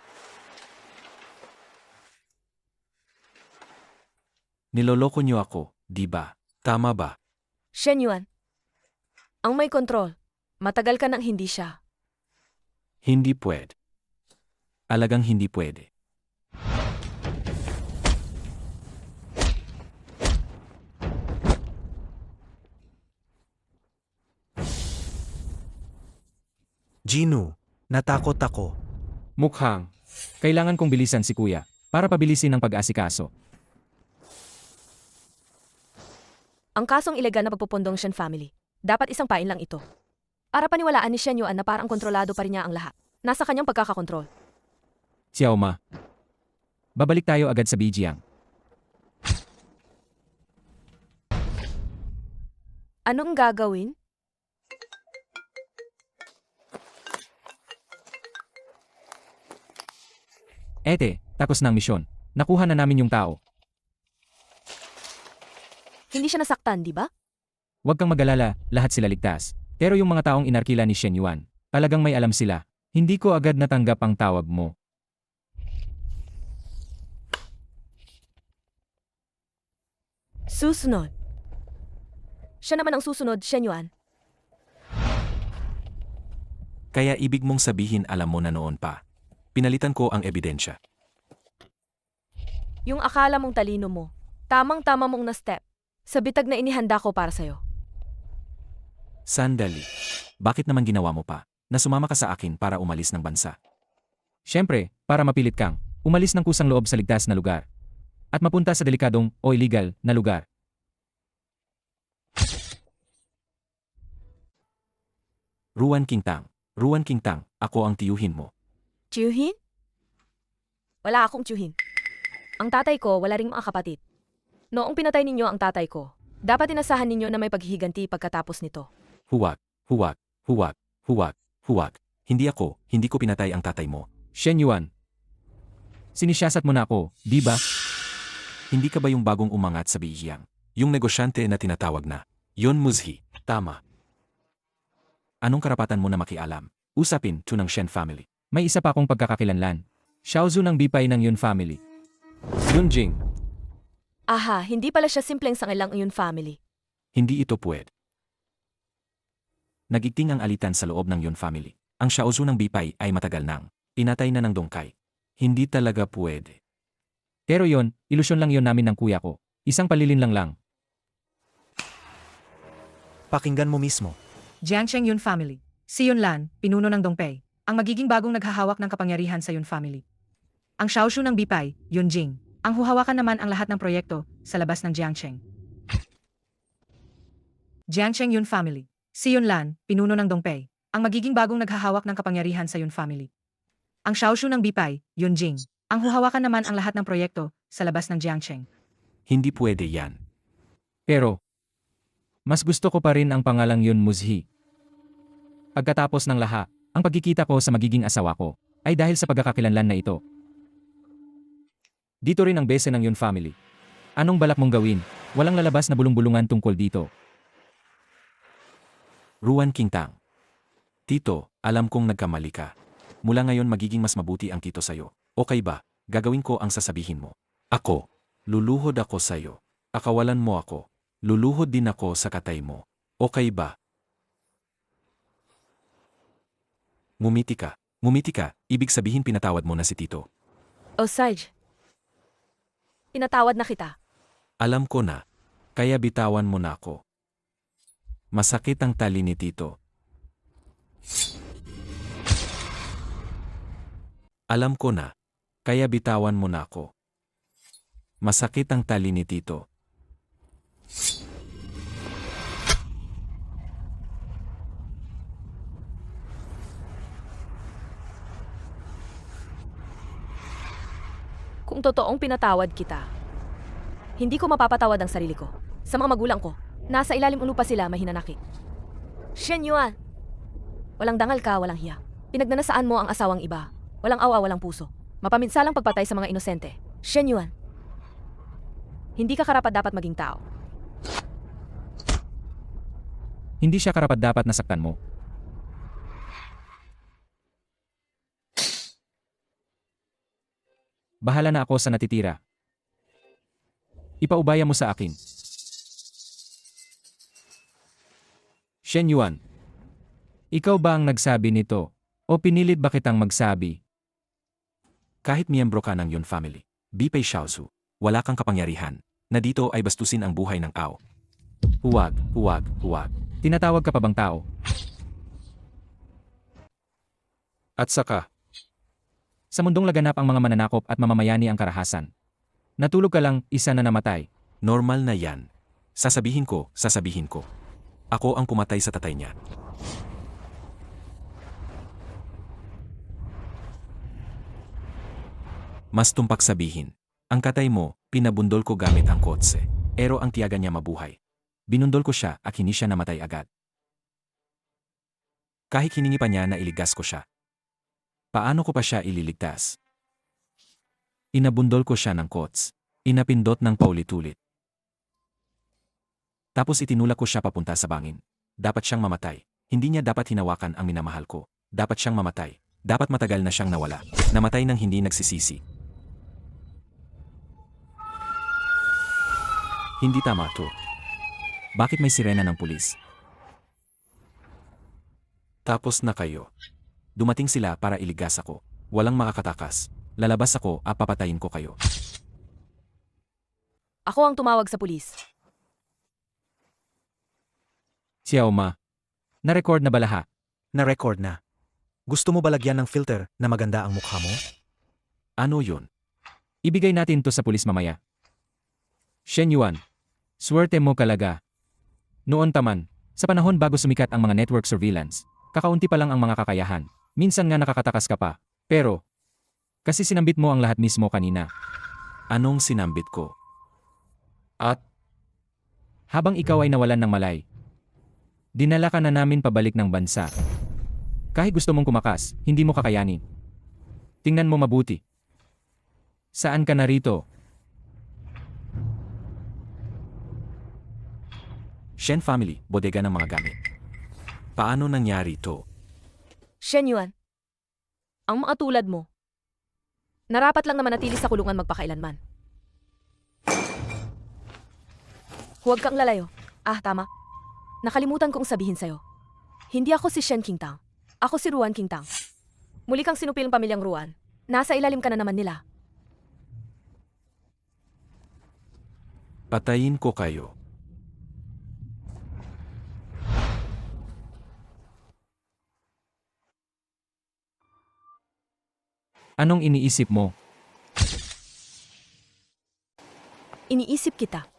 Niloloko niyo ako, di ba? Tama ba? Shen Yuan. Ang may kontrol. Matagal ka nang hindi siya. Hindi pwede. Alagang hindi pwede. Ginu, natakot ako. Mukhang, kailangan kong bilisan si kuya para pabilisin ang pag-aasikaso. Ang kasong ilegal na pagpupundong Shen family. Dapat isang pain lang ito. Para paniwalaan ni Shen Yuan na parang kontrolado pa rin niya ang lahat. Nasa kanyang pagkakakontrol. Xiao Ma, babalik tayo agad sa Bijiang. Anong gagawin? Tapos na ang misyon. Nakuha na namin yung tao. Hindi siya nasaktan, di ba? Huwag kang mag-alala, lahat sila ligtas. Pero yung mga taong inarkila ni Shen Yuan, talagang may alam sila. Hindi ko agad natanggap ang tawag mo. Susunod. Siya naman ang susunod, Shen Yuan. Kaya ibig mong sabihin alam mo na noon pa. Pinalitan ko ang ebidensya. Yung akala mong talino mo, tamang-tama mong na-step. Sa bitag na inihanda ko para sa'yo. Sandali. Bakit naman ginawa mo pa na sumama ka sa akin para umalis ng bansa? Siyempre, para mapilit kang umalis ng kusang loob sa ligtas na lugar at mapunta sa delikadong o illegal na lugar. Ruan Kingtang, ako ang tiyuhin mo. Tiyuhin? Wala akong tiyuhin. Ang tatay ko, wala ring mga kapatid. Noong pinatay ninyo ang tatay ko, dapat inasahan ninyo na may paghihiganti pagkatapos nito. Huwag. Hindi ko pinatay ang tatay mo. Shen Yuan. Sinisiyasat mo na ako, di ba? Hindi ka ba yung bagong umangat sa Bijiang? Yung negosyante na tinatawag na Yun Muzhi, tama. Anong karapatan mo na makialam? Usapin to ng Shen family. May isa pa akong pagkakakilanlan. Xiaozu ng bipay ng Yun family. Yun Jing. Aha, hindi pala siya simpleng sangilang Yun family. Hindi ito pwede. Nagigting ang alitan sa loob ng Yun family. Ang Xiaozu ng bipay ay matagal nang pinatay na ng Dongkai. Hindi talaga pwede. Pero yon, ilusyon lang yon namin ng kuya ko. Isang palilin lang. Pakinggan mo mismo. Jiangsheng Yun family. Si Yunlan, pinuno ng Dongpei, ang magiging bagong naghahawak ng kapangyarihan sa Yun family. Ang Xiaoshu ng Bipay, Yunjing, ang huhawakan naman ang lahat ng proyekto sa labas ng Jiangsheng. Jiangsheng Yun family. Si Yunlan, pinuno ng Dongpei, ang magiging bagong naghahawak ng kapangyarihan sa Yun family. Ang Xiaoshu ng Bipay, Yunjing, ang huhawakan naman ang lahat ng proyekto sa labas ng Jiangsheng. Hindi pwede yan. Pero, mas gusto ko pa rin ang pangalang Yun Muzhi. Pagkatapos ng lahat, ang pagkikita ko sa magiging asawa ko ay dahil sa pagkakakilanlan na ito. Dito rin ang bese ng Yun family. Anong balak mong gawin? Walang lalabas na bulong-bulungan tungkol dito. Ruan Kingtang. Tito, alam kong nagkamali ka. Mula ngayon magiging mas mabuti ang Tito sa'yo. Okay ba? Gagawin ko ang sasabihin mo. Ako. Luluhod ako sa'yo. Akawalan mo ako. Luluhod din ako sa katay mo. Okay ba? Ngumiti ka. Ngumiti ka, ibig sabihin pinatawad mo na si Tito. O Sarge, pinatawad na kita. Alam ko na. Kaya bitawan mo na ako. Masakit ang tali ni Tito. Alam ko na. Kaya bitawan mo na ako. Masakit ang tali ni Tito. Kung totoong pinatawad kita, hindi ko mapapatawad ang sarili ko. Sa mga magulang ko, nasa ilalim ng lupa sila mahinanakit. Shen Yuan! Walang dangal ka, walang hiya. Pinagnanasaan mo ang asawang iba. Walang awa, walang puso. Mapaminsalang pagpatay sa mga inosente. Shen Yuan! Hindi ka karapat-dapat maging tao. Hindi siya karapat-dapat na saktan mo. Bahala na ako sa natitira. Ipaubaya mo sa akin. Shen Yuan, ikaw ba ang nagsabi nito? O pinilit ba kitang magsabi? Kahit miyembro ka ng Yun family, Bipei Xiaozu, wala kang kapangyarihan, na dito ay bastusin ang buhay ng Ao. Huwag, huwag, huwag. Tinatawag ka pa bang tao? At saka, sa mundong laganap ang mga mananakop at mamamayani ang karahasan. Natulog ka lang, isa na namatay. Normal na yan. Sasabihin ko, sasabihin ko. Ako ang pumatay sa tatay niya. Mas tumpak sabihin. Ang katay mo, pinabundol ko gamit ang kotse. Ero ang tiyaga niya mabuhay. Binundol ko siya at hindi siya namatay agad. Kahit hiningi pa niya na iligas ko siya. Paano ko pa siya ililigtas? Inabundol ko siya ng kots. Inapindot ng paulit-ulit. Tapos itinulak ko siya papunta sa bangin. Dapat siyang mamatay. Hindi niya dapat hinawakan ang minamahal ko. Dapat siyang mamatay. Dapat matagal na siyang nawala. Namatay nang hindi nagsisisi. Hindi tama to. Bakit may sirena ng pulis? Tapos na kayo. Dumating sila para iligas ako. Walang makakatakas. Lalabas ako at papatayin ko kayo. Ako ang tumawag sa pulis. Xiao Ma, na-record na ba lahat? Na-record na. Gusto mo ba lagyan ng filter na maganda ang mukha mo? Ano yun? Ibigay natin to sa pulis mamaya. Shen Yuan, swerte mo kalaga. Noon taman, sa panahon bago sumikat ang mga network surveillance, kakaunti pa lang ang mga kakayahan. Minsan nga nakakatakas ka pa. Pero, kasi sinambit mo ang lahat mismo kanina. Anong sinambit ko? At, habang ikaw ay nawalan ng malay, dinala ka na namin pabalik ng bansa. Kahit gusto mong kumakas, hindi mo kakayanin. Tingnan mo mabuti. Saan ka narito? Shen family, bodega ng mga gamit. Paano nangyari to? Shen Yuan, ang mga tulad mo, narapat lang na manatili sa kulungan magpakailanman. Huwag kang lalayo. Ah, tama. Nakalimutan kong sabihin sa'yo. Hindi ako si Shen Qingtang. Ako si Ruan Qingtang. Muli kang sinupil ng pamilyang Ruan. Nasa ilalim ka na naman nila. Patayin ko kayo. Anong iniisip mo? Iniisip kita.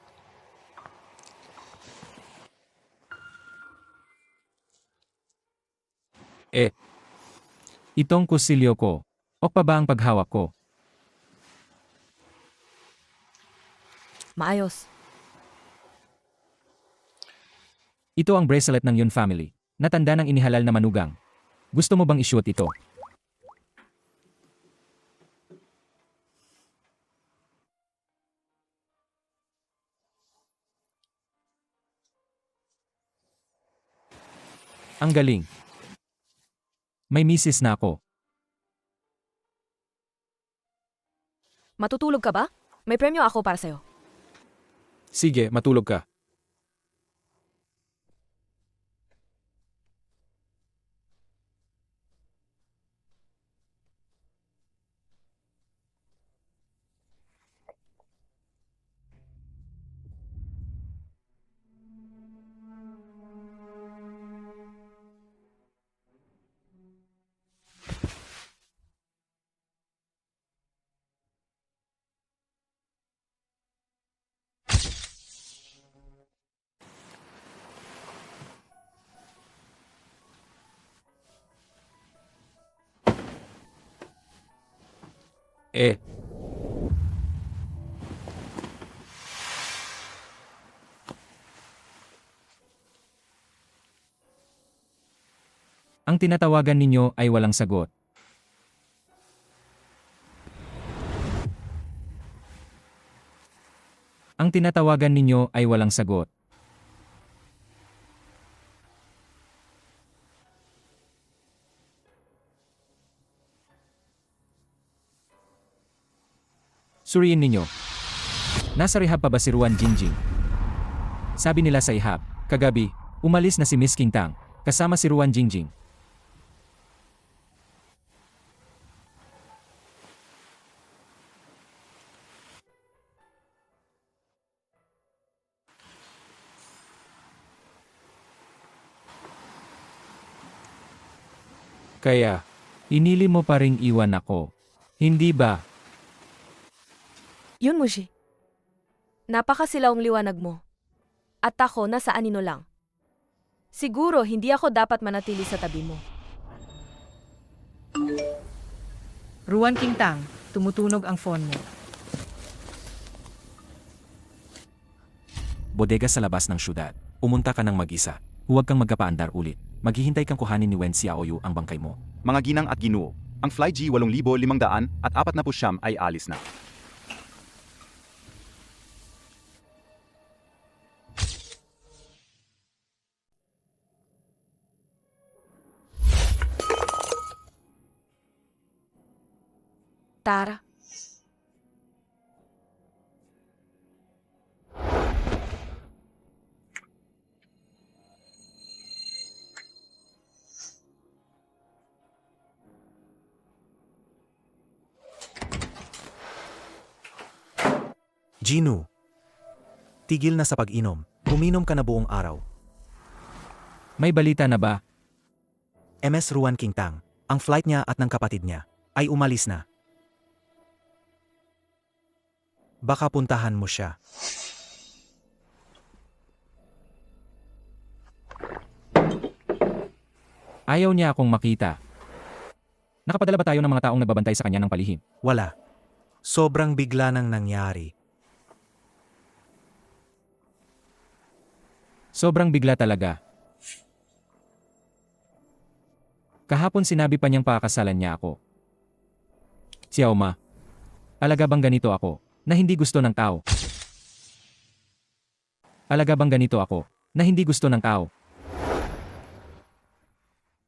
Itong kusilyo ko. O pa ba ang paghawak ko? Maayos. Ito ang bracelet ng Yun family. Natanda ng inihalal na manugang. Gusto mo bang i-shoot ito? Ang galing. May misis na ako. Matutulog ka ba? May premyo ako para sa'yo. Sige, matulog ka. Eh. Ang tinatawagan ninyo ay walang sagot. Ang tinatawagan ninyo ay walang sagot. Suriin ninyo. Nasa rehab pa ba si Ruan Jingjing? Sabi nila sa ihap, kagabi, umalis na si Miss Kingtang, kasama si Ruan Jingjing. Kaya, inili mo pa ring iwan ako. Hindi ba? Yun, Muji. Napakasilawang liwanag mo. At ako nasa anino lang. Siguro hindi ako dapat manatili sa tabi mo. Ruan Kingtang, tumutunog ang phone mo. Bodega sa labas ng syudad. Umunta ka ng mag-isa. Huwag kang magkapaandar ulit. Maghihintay kang kuhanin ni Wen Xiaoyu ang bangkay mo. Mga ginang at ginuo, ang Fly G8500 at 49 ay alis na. Tara. Jinu. Tigil na sa pag-inom. Uminom ka na buong araw. May balita na ba? MS Ruan Kingtang, ang flight niya at ng kapatid niya, ay umalis na. Baka puntahan mo siya. Ayaw niya akong makita. Nakapadala ba tayo ng mga taong nagbabantay sa kanya ng palihim? Wala. Sobrang bigla nang nangyari. Sobrang bigla talaga. Kahapon sinabi pa niyang pakakasalan niya ako. Xiaoma, alaga bang ganito ako, na hindi gusto ng tao? Alaga bang ganito ako, na hindi gusto ng tao?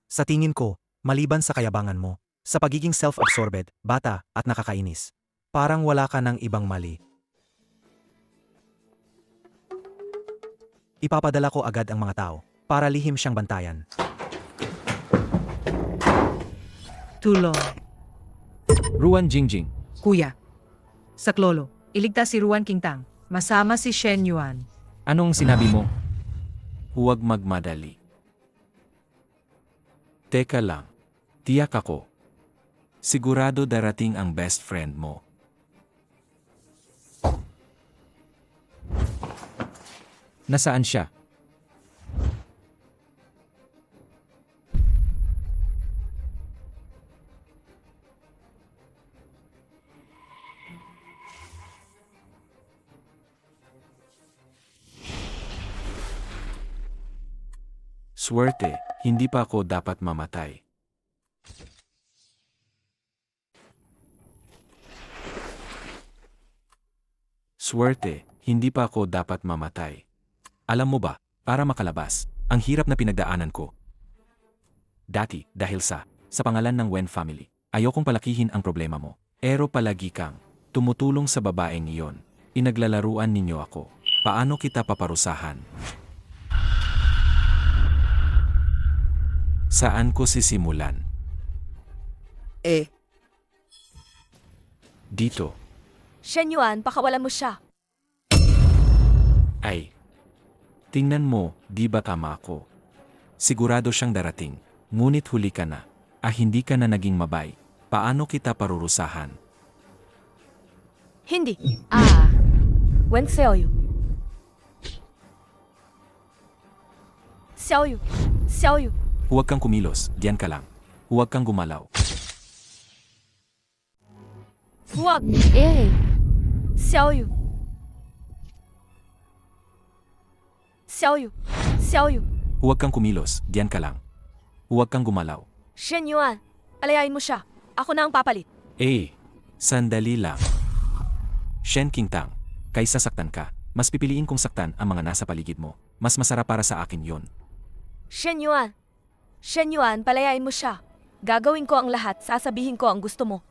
Sa tingin ko, maliban sa kayabangan mo, sa pagiging self-absorbed, bata, at nakakainis, parang wala ka ng ibang mali. Ipapadala ko agad ang mga tao, para lihim siyang bantayan. Tulong. Ruan Jingjing, Kuya. Sa Klolo, iligtas si Ruan Kingtang. Masama si Shen Yuan. anong sinabi mo? Huwag magmadali. Teka lang, tiyak ako. Sigurado darating ang best friend mo. Nasaan siya? Swerte, hindi pa ako dapat mamatay. Swerte, hindi pa ako dapat mamatay. Alam mo ba, para makalabas, ang hirap na pinagdaanan ko. Dati, dahil sa pangalan ng Wen family, ayokong palakihin ang problema mo. Pero palagi kang tumutulong sa babaeng iyon. Inaglalaruan ninyo ako. Paano kita paparusahan? Saan ko sisimulan? Dito. Shen Yuan, pakawalan mo siya. Ay. Tingnan mo, di ba tama ako? Sigurado siyang darating. Ngunit huli ka na. Hindi ka na naging mabay. Paano kita parurusahan? Hindi. Ah, Wen Xiaoyu. Xiaoyu. Xiaoyu. Huwag kang kumilos, diyan ka lang. Huwag kang gumalaw. Huwag. eh, Xiaoyu. Xiaoyu. Xiaoyu. Huwag kang kumilos, diyan ka lang. Huwag kang gumalaw. Shen Yuan, alayain mo siya. Ako na ang papalit. Sandali lang. Shen Qingtang, kaysa saktan ka, mas pipiliin kong saktan ang mga nasa paligid mo. Mas masarap para sa akin yon. Shen Yuan. Shen Yuan, palayain mo siya. Gagawin ko ang lahat, sasabihin ko ang gusto mo.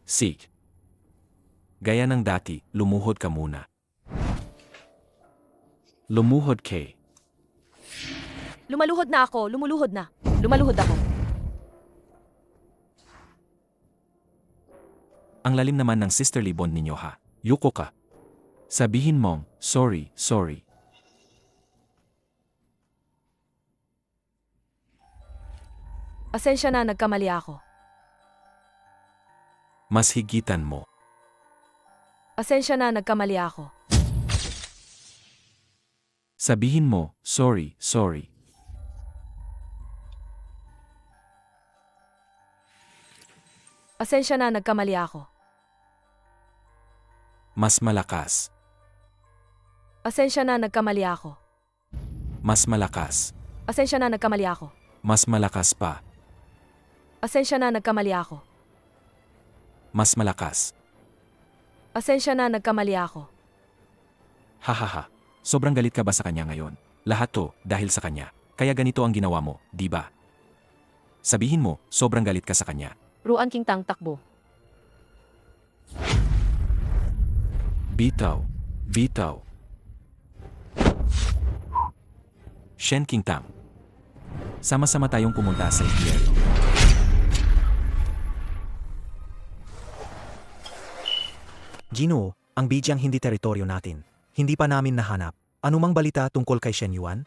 Sig. Gaya ng dati, lumuhod ka muna. Lumuhod kay. Lumaluhod na ako, lumuluhod na. Lumaluhod ako. Ang lalim naman ng sisterly bond ninyo ha. Yuko ka. Sabihin mong, sorry. Pasensya na, nagkamali ako. Mas higitan mo. Pasensya na, nagkamali ako. Sabihin mo, sorry. Pasensya na, nagkamali ako. Mas malakas. Pasensya na, nagkamali ako. Mas malakas. Pasensya na, nagkamali ako. Mas malakas pa. Pasensya na, nagkamali ako. Mas malakas. Pasensya na, nagkamali ako. Hahaha. Sobrang galit ka ba sa kanya ngayon? Lahat to dahil sa kanya. Kaya ganito ang ginawa mo, di ba? Sabihin mo, sobrang galit ka sa kanya. Ruan Qingtang, takbo. Bitaw. Shen Qingtang. Sama-sama tayong pumunta sa impyerno. Ginoo, ang Bijiang hindi teritoryo natin. Hindi pa namin nahanap. Anumang balita tungkol kay Shen Yuan?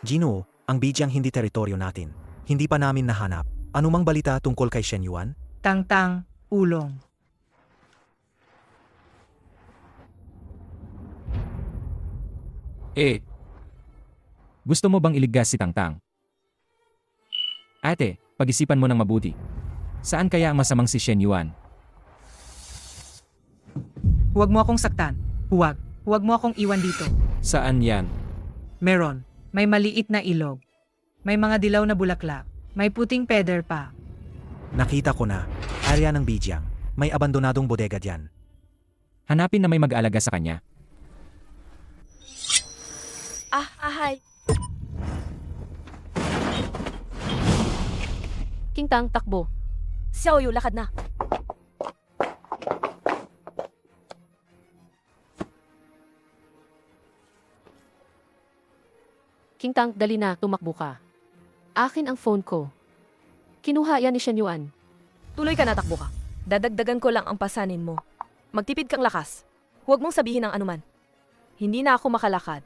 Ginoo, ang Bijiang hindi teritoryo natin. Hindi pa namin nahanap. Anumang balita tungkol kay Shen Yuan? Tangtang, ulong. Gusto mo bang iligtas si Tangtang? Ate, pag-isipan mo ng mabuti. Saan kaya ang masamang si Shen Yuan? Huwag mo akong saktan. Huwag. Huwag mo akong iwan dito. Saan yan? Meron. May maliit na ilog. May mga dilaw na bulaklak. May puting peder pa. Nakita ko na. Area ng Bijiang. May abandonadong bodega diyan. Hanapin na may mag-aalaga sa kanya. Ahay. Qingtang, takbo. Xiaoyu, lakad na. Qingtang, dali na, tumakbo ka. Akin ang phone ko. Kinuha yan ni Shen Yuan. Tuloy ka na, takbo ka. Dadagdagan ko lang ang pasanin mo. Magtipid kang lakas. Huwag mong sabihin ng anuman. Hindi na ako makalakad.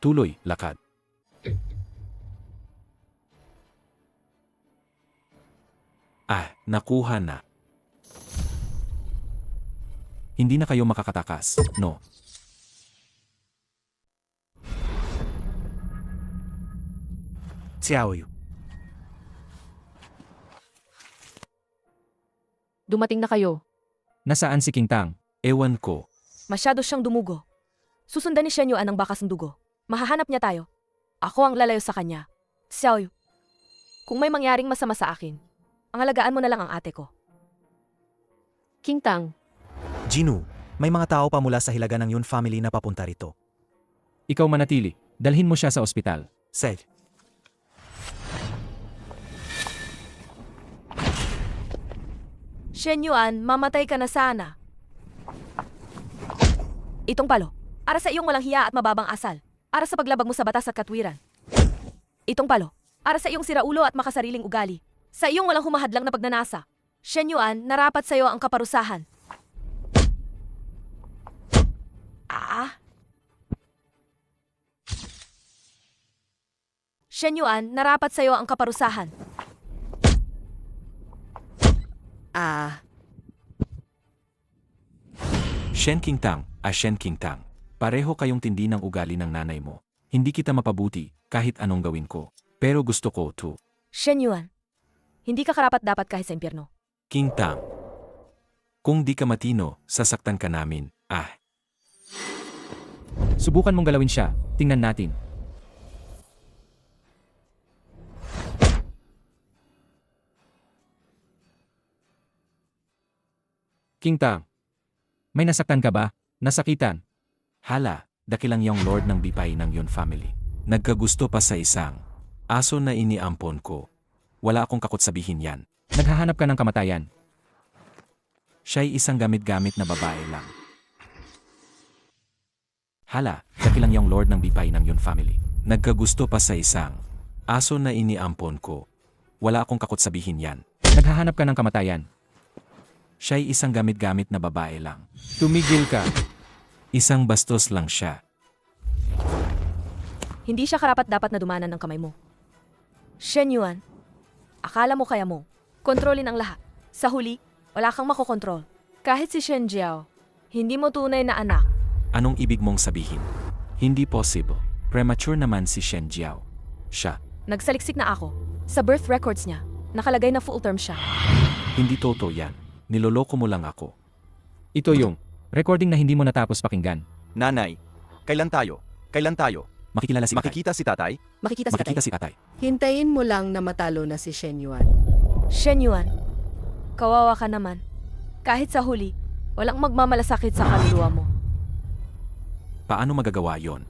Tuloy, lakad. Nakuha na. Hindi na kayo makakatakas, no? Xiaoyu. Dumating na kayo. Nasaan si Qingtang? Ewan ko. Masyado siyang dumugo. Susundan ni Shen Yuan ang bakas ng dugo. Mahahanap niya tayo. Ako ang lalayo sa kanya. Xiaoyu, kung may mangyaring masama sa akin, ang alagaan mo na lang ang ate ko. Qingtang, Jinu, May mga tao pa mula sa hilaga ng Yun family na papunta rito. Ikaw manatili. Dalhin mo siya sa ospital. Seth, Shen Yuan, mamatay ka na sana. Itong palo, para sa iyong walang hiya at mababang asal. Para sa paglabag mo sa batas at katwiran. Itong palo, para sa iyong siraulo at makasariling ugali. Sa iyong walang humahadlang na pagnanasa. Shen Yuan, narapat sa iyo ang kaparusahan. Shen Yuan, narapat sa iyo ang kaparusahan. Shen Qingtang, Shen Qingtang. Pareho kayong tindi ng ugali ng nanay mo. Hindi kita mapabuti kahit anong gawin ko. Pero gusto ko to. Shen Yuan, hindi ka karapat-dapat kahit sa impyerno. Qingtang. Kung di ka matino, sasaktan ka namin. Subukan mong galawin siya. Tingnan natin. Qingtang. May nasaktan ka ba? Nasakitan? Hala, dakilang yung lord ng bipay ng Yun family. Nagkagusto pa sa isang aso na iniampon ko. Wala akong kakot sabihin yan. Naghahanap ka ng kamatayan. Siya'y isang gamit-gamit na babae lang. Hala, dakilang yung lord ng bipay ng Yun family. Nagkagusto pa sa isang aso na iniampon ko. Wala akong kakot sabihin yan. Naghahanap ka ng kamatayan. Siya'y isang gamit-gamit na babae lang. Tumigil ka. Isang bastos lang siya. Hindi siya karapat-dapat na dumanan ng kamay mo. Shen Yuan, akala mo kaya mo kontrolin ang lahat. Sa huli, wala kang makokontrol. Kahit si Shen Jiao, hindi mo tunay na anak. Anong ibig mong sabihin? Hindi possible. Premature naman si Shen Jiao. Siya. Nagsaliksik na ako. Sa birth records niya, nakalagay na full term siya. Hindi totoo yan. Niloloko mo lang ako. Ito yung recording na hindi mo natapos pakinggan. Nanay, kailan tayo? Kailan tayo? Makikilala si tatay. Makikita si tatay? Makikita si tatay. Hintayin mo lang na matalo na si Shen Yuan. Shen Yuan, kawawa ka naman. Kahit sa huli, walang magmamalasakit sa kaluluwa mo. Paano magagawa yon?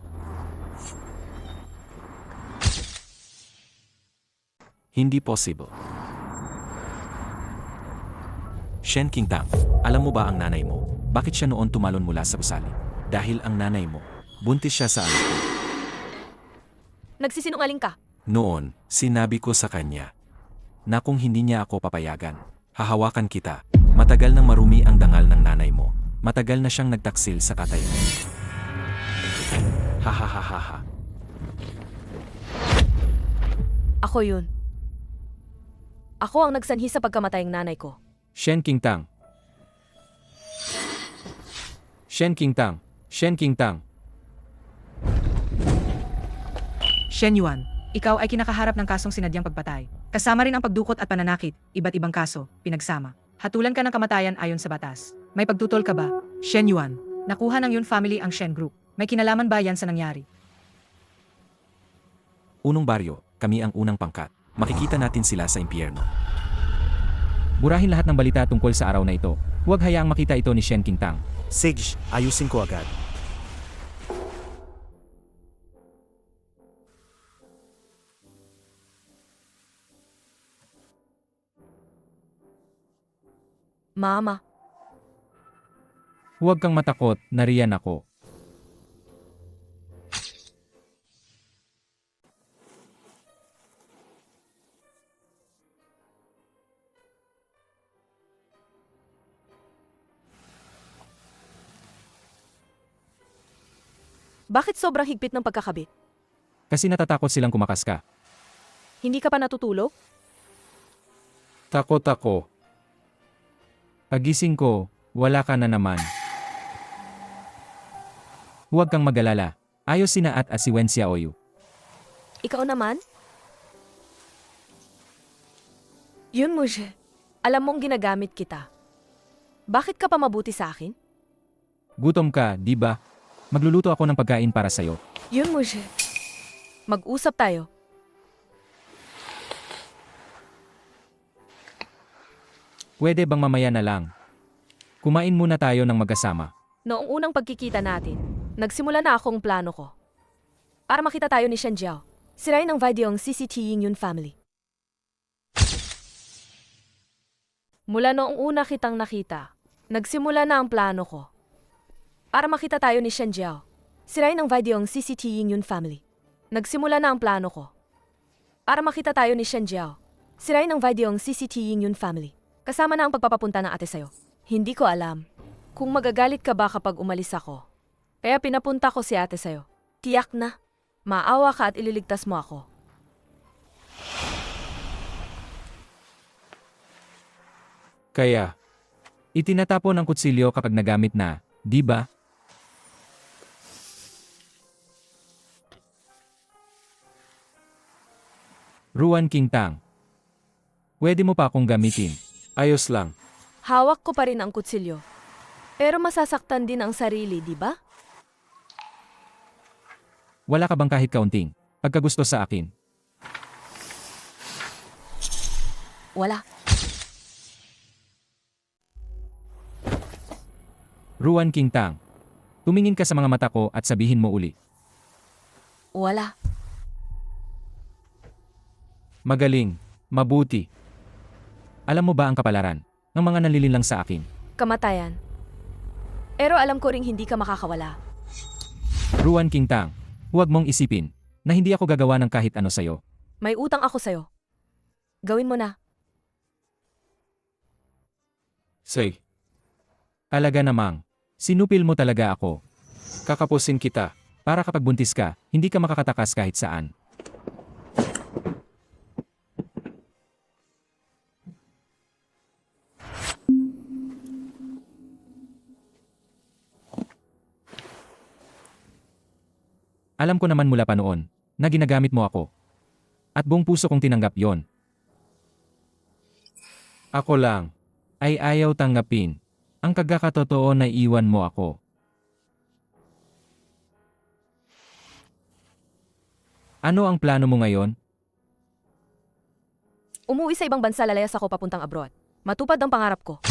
Hindi possible. Shen Qingtang, alam mo ba ang nanay mo? Bakit siya noon tumalon mula sa gusali? Dahil ang nanay mo, buntis siya sa anak ko. Nagsisinungaling ka. Noon, sinabi ko sa kanya na kung hindi niya ako papayagan, hahawakan kita. Matagal nang marumi ang dangal ng nanay mo. Matagal na siyang nagtaksil sa tatay mo. Ha. Ako yun. Ako ang nagsanhi sa pagkamatay ng nanay ko. Shen Qingtang. Shen Qingtang. Shen Qingtang. Shen Yuan, ikaw ay kinakaharap ng kasong sinadyang pagpatay. Kasama rin ang pagdukot at pananakit, iba't ibang kaso, pinagsama. Hatulan ka ng kamatayan ayon sa batas. May pagtutol ka ba? Shen Yuan, nakuha ng Yun family ang Shen Group. May kinalaman ba yan sa nangyari? Unong baryo, kami ang unang pangkat. Makikita natin sila sa impyerno. Burahin lahat ng balita tungkol sa araw na ito. Huwag hayaang makita ito ni Shen Qingtang. Sige, ayusin ko agad. Mama, Huwag kang matakot, nariyan ako. bakit sobrang higpit ng pagkakabit? Kasi natatakot silang kumakas ka. Hindi ka pa natutulog? Takot ako. Pagising ko, wala ka na naman. Huwag kang mag-alala. Ayos si Naat at si Wen Xiaoyu. Ikaw naman? Yun mo siya. Alam mong ginagamit kita. Bakit ka pa mabuti sa akin? Gutom ka, di ba? Magluluto ako ng pagkain para sa'yo. Yun mo siya. Mag-usap tayo. Pwede bang mamaya na lang? Kumain muna tayo ng magkasama. Noong unang pagkikita natin, nagsimula na akong plano ko. Para makita tayo ni Shen Jiao. Sirain ang video ang CCTV Yun family. Mula noong una kitang nakita, nagsimula na ang plano ko. Para makita tayo ni Shen Jiao. Sirain ang video ang CCTV Yun family. Nagsimula na ang plano ko. Para makita tayo ni Shen Jiao. Sirain ang video ang CCTV Yun family. Kasama na ang pagpapapunta ng ate sa'yo. Hindi ko alam kung magagalit ka ba kapag umalis ako. Kaya pinapunta ko si ate sa'yo. Tiyak na, maawa ka at ililigtas mo ako. Kaya, itinatapon ang kutsilyo kapag nagamit na, di ba? Ruan Qingtang. Pwede mo pa akong gamitin. Ayos lang. Hawak ko pa rin ang kutsilyo. Pero masasaktan din ang sarili, di ba? Wala ka bang kahit kaunting pagkagusto sa akin? Wala. Ruan Qingtang. Tumingin ka sa mga mata ko at sabihin mo uli. Wala. Magaling. Mabuti. Alam mo ba ang kapalaran ng mga nanlilinlang sa akin? Kamatayan. Pero alam ko ring hindi ka makakawala. Ruan Qingtang. Huwag mong isipin na hindi ako gagawa ng kahit ano sa'yo. May utang ako sa'yo. Gawin mo na. Say. Alaga namang. Sinupil mo talaga ako. Kakapusin kita. Para kapag buntis ka, hindi ka makakatakas kahit saan. Alam ko naman mula pa noon na ginagamit mo ako. At buong puso kong tinanggap yon. Ako lang ay ayaw tanggapin ang kagkakatotoo na iwan mo ako. Ano ang plano mo ngayon? Umuwi sa ibang bansa, lalayas ako papuntang abroad. Matupad ang pangarap ko.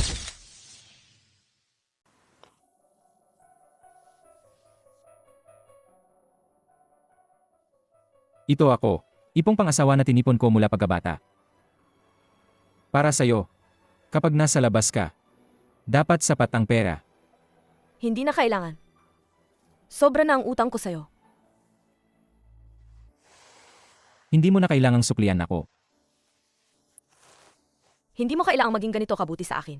Ito ako, ipong pang-asawa na tinipon ko mula pagkabata. Para sa'yo, kapag nasa labas ka, dapat sapat ang pera. Hindi na kailangan. Sobra na ang utang ko sa'yo. Hindi mo na kailangang suplian ako. Hindi mo kailangang maging ganito kabuti sa akin.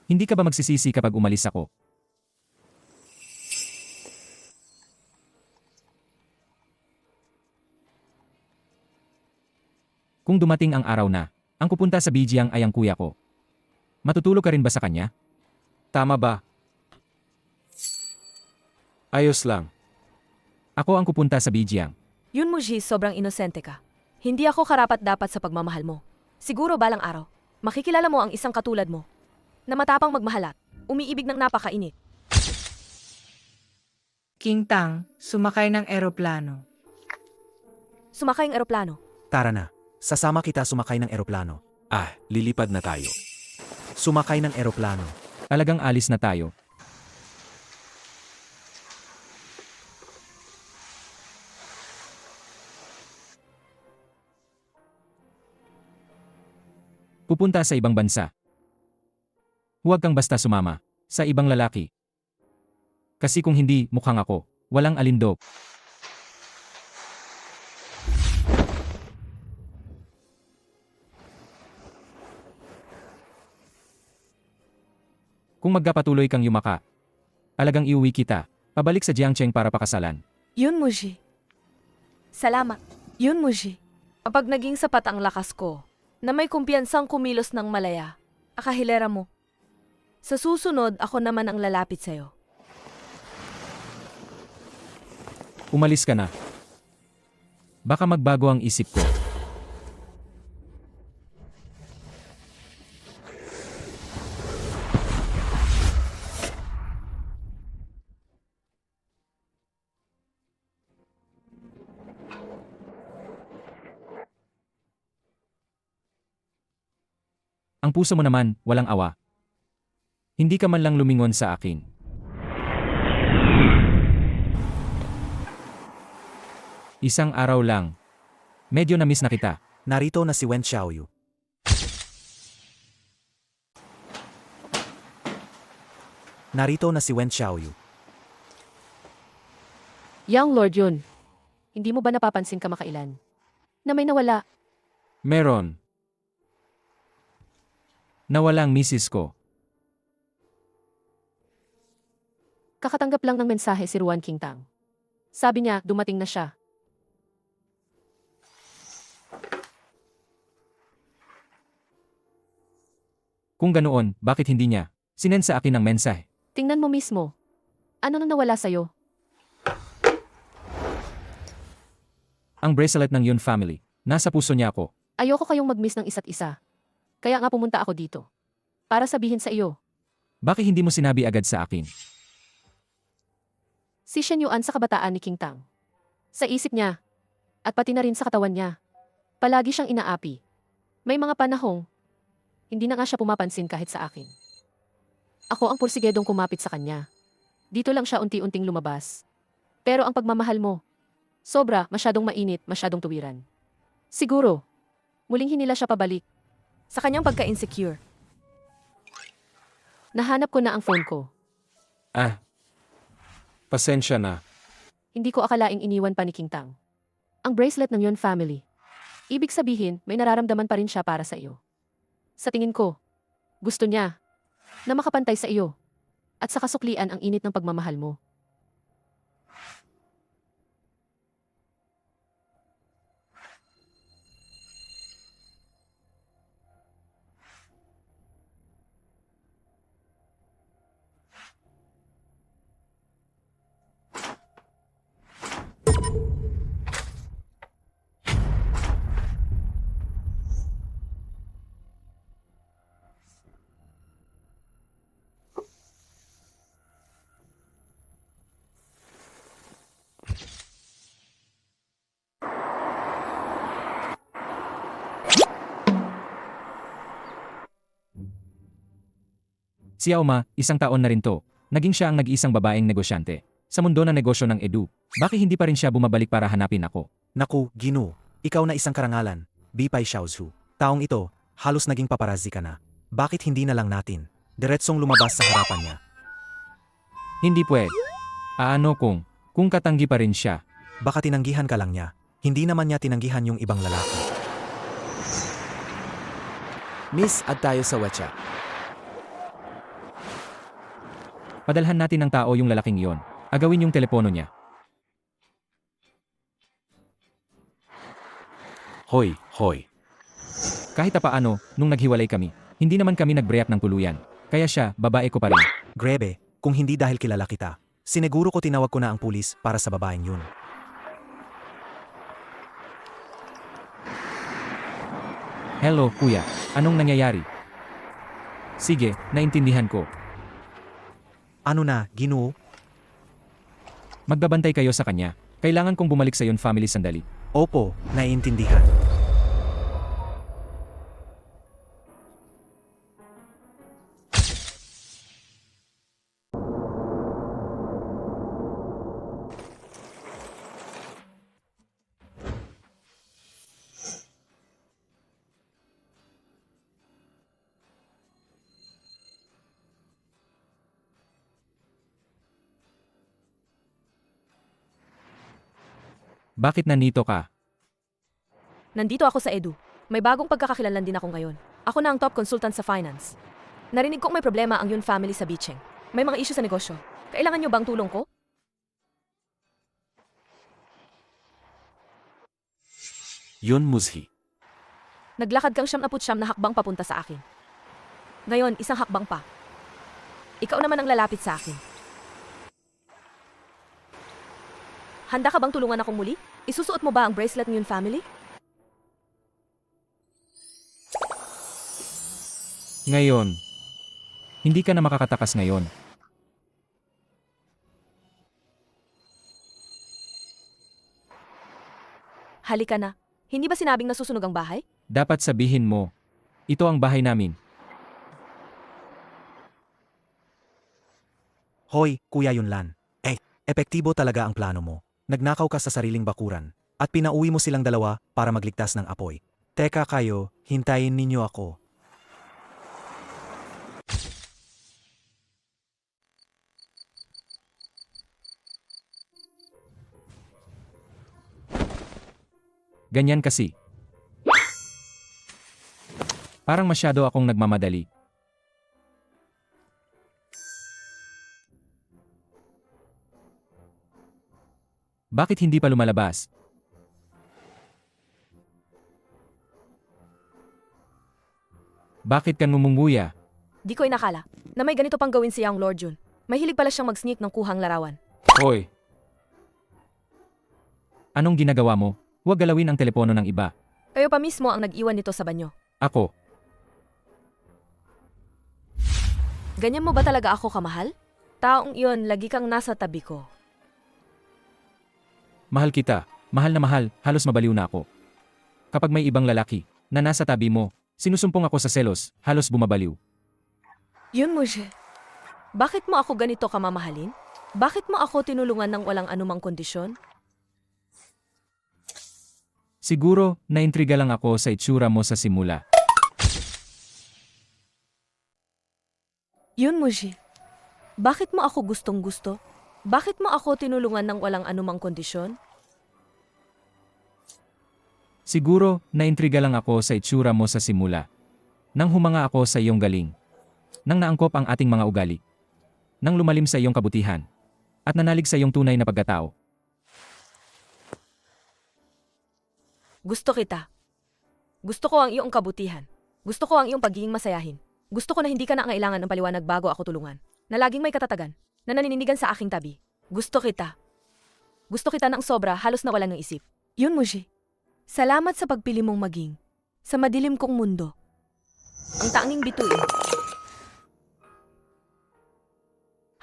Hindi ka ba magsisisi kapag umalis ako? Kung dumating ang araw na, ang pupunta sa Bijiang ay ang kuya ko. Matutulog ka rin ba sa kanya? Tama ba? Ayos lang. Ako ang pupunta sa Bijiang. Yun mo, Ji, sobrang inosente ka. Hindi ako karapat-dapat sa pagmamahal mo. Siguro balang araw, makikilala mo ang isang katulad mo, na matapang magmahalat, umiibig ng napakainit. Qingtang, sumakay ng eroplano. Sumakay ang eroplano. Tara na. Sasama kita sumakay ng eroplano. Lilipad na tayo. Sumakay ng eroplano. Talagang alis na tayo. Pupunta sa ibang bansa. Huwag kang basta sumama sa ibang lalaki. Kasi kung hindi, mukhang ako, walang alindog. Kung magkapatuloy kang yumaka, alagang iuwi kita, pabalik sa Jiangcheng para pakasalan. Yun mo, Ji. Salamat. Yun mo, Ji. Kapag naging sapat ang lakas ko, na may kumpiyansang kumilos ng malaya, akahilera mo. Sa susunod, ako naman ang lalapit sa'yo. Umalis ka na. Baka magbago ang isip ko. Ang puso mo naman, walang awa. Hindi ka man lang lumingon sa akin. Isang araw lang. Medyo na-miss na kita. Narito na si Wen Xiaoyu. Narito na si Wen Xiaoyu. Young Lord yun. Hindi mo ba napapansin kamakailan? Na may nawala. Meron. Nawalang misis ko. Kakatanggap lang ng mensahe si Ruan Qingtang. Sabi niya, dumating na siya. Kung ganoon, bakit hindi niya sinend sa akin ng mensahe? Tingnan mo mismo. Ano nang nawala sa'yo? Ang bracelet ng Yun family. Nasa puso niya ako. Ayoko kayong mag-miss ng isa't isa. Kaya nga pumunta ako dito. Para sabihin sa iyo, Bakit hindi mo sinabi agad sa akin? si Shen Yuan sa kabataan ni Qingtang. Sa isip niya, at pati na rin sa katawan niya, palagi siyang inaapi. May mga panahong, hindi na nga siya pumapansin kahit sa akin. Ako ang pursigedong kumapit sa kanya. Dito lang siya unti-unting lumabas. Pero ang pagmamahal mo, sobra, masyadong mainit, masyadong tuwiran. Siguro, muling hinila siya pabalik. Sa kanyang pagka-insecure. Nahanap ko na ang phone ko. Pasensya na. Hindi ko akalaing iniwan pa ni Qingtang ang bracelet ng Yun family. Ibig sabihin, may nararamdaman pa rin siya para sa iyo. Sa tingin ko, gusto niya na makapantay sa iyo at sa kasuklian ang init ng pagmamahal mo. Si Auma, isang taon na rin to. Naging siya ang nag-iisang babaeng negosyante. Sa mundo ng negosyo ng Edu, bakit hindi pa rin siya bumabalik para hanapin ako? Naku, Ginu, ikaw na isang karangalan, Bipay Xiaozhu. Taong ito, halos naging paparazzi ka na. Bakit hindi na lang natin diretsong lumabas sa harapan niya? Hindi pwede. Ano kung katanggi pa rin siya? Baka tinanggihan ka lang niya. Hindi naman niya tinanggihan yung ibang lalaki. Miss, add tayo sa WeChat. Padalhan natin ng tao yung lalaking iyon. Agawin yung telepono niya. Hoy, hoy. Kahit paano, nung naghiwalay kami, hindi naman kami nag-break ng tuluyan. Kaya siya, babae ko pa rin. Grebe, kung hindi dahil kilala kita, siniguro ko tinawag ko na ang pulis para sa babaeng yun. Hello, kuya. Anong nangyayari? Sige, naintindihan ko. Ano na, Ginu? Magbabantay kayo sa kanya. Kailangan kong bumalik sa Yun family sandali. Opo, naiintindihan. Bakit nandito ka? Nandito ako sa Edu. May bagong pagkakakilanlan din ako ngayon. Ako na ang top consultant sa finance. Narinig kong may problema ang Yun family sa Bicheng. May mga issue sa negosyo. Kailangan niyo ba ang tulong ko? Yun Muzhi. Naglakad kang 79 na hakbang papunta sa akin. Ngayon, isang hakbang pa. Ikaw naman ang lalapit sa akin. Handa ka bang tulungan akong muli? Isusuot mo ba ang bracelet ng Yun family? Ngayon. Hindi ka na makakatakas ngayon. Halika na. Hindi ba sinabing nasusunog ang bahay? Dapat sabihin mo. Ito ang bahay namin. Hoy, Kuya Yunlan. Epektibo talaga ang plano mo. Nagnakaw ka sa sariling bakuran. At pinauwi mo silang dalawa para magligtas ng apoy. Teka kayo, hintayin ninyo ako. Ganyan kasi. Parang masyado akong nagmamadali. Bakit hindi pa lumalabas? Bakit ka ngumunguya? Di ko inakala na may ganito pang gawin si Young Lord Jun. Mahilig pala siyang mag-sneak ng kuhang larawan. Hoy! Anong ginagawa mo? Huwag galawin ang telepono ng iba. Kayo pa mismo ang nag-iwan nito sa banyo. Ako. Ganyan mo ba talaga ako kamahal? Taong iyon, lagi kang nasa tabi ko. Mahal kita. Mahal na mahal, halos mabaliw na ako. Kapag may ibang lalaki na nasa tabi mo, sinusumpong ako sa selos, halos bumabaliw. Yun mo siya. Bakit mo ako ganito kamamahalin? Bakit mo ako tinulungan ng walang anumang kondisyon? Siguro, naintriga lang ako sa itsura mo sa simula. Yun mo siya. Bakit mo ako gustong gusto? Bakit mo ako tinulungan ng walang anumang kondisyon? Siguro, naintriga lang ako sa itsura mo sa simula. Nang humanga ako sa iyong galing. Nang naangkop ang ating mga ugali. Nang lumalim sa iyong kabutihan. At nanalig sa iyong tunay na pagkatao. Gusto kita. Gusto ko ang iyong kabutihan. Gusto ko ang iyong pagiging masayahin. Gusto ko na hindi ka na kailangan ng paliwanag bago ako tulungan. Na laging may katatagan. Na nanininigan sa aking tabi. Gusto kita. Gusto kita ng sobra, halos na wala ng isip. Yun mo, Ji. Salamat sa pagpili mong maging sa madilim kong mundo. Ang tanging bituin.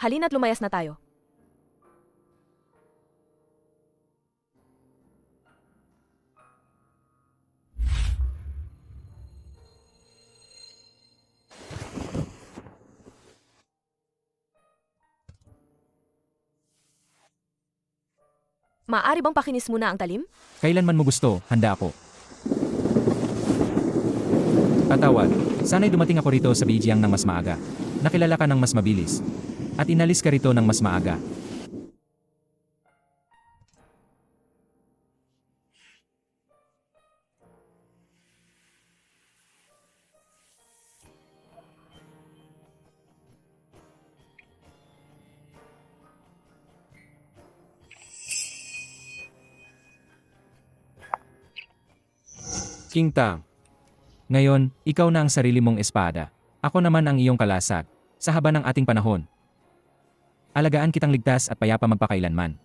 Halina't lumayas na tayo. Maaari bang pakinis muna ang talim? Kailan man mo gusto, handa ako. Patawad, sana'y dumating ako rito sa Bijiang ng mas maaga. Nakilala ka ng mas mabilis. At inalis ka rito ng mas maaga. King Tang. Ngayon, ikaw na ang sarili mong espada. Ako naman ang iyong kalasag. Sa haba ng ating panahon. Alagaan kitang ligtas at payapa magpakailanman.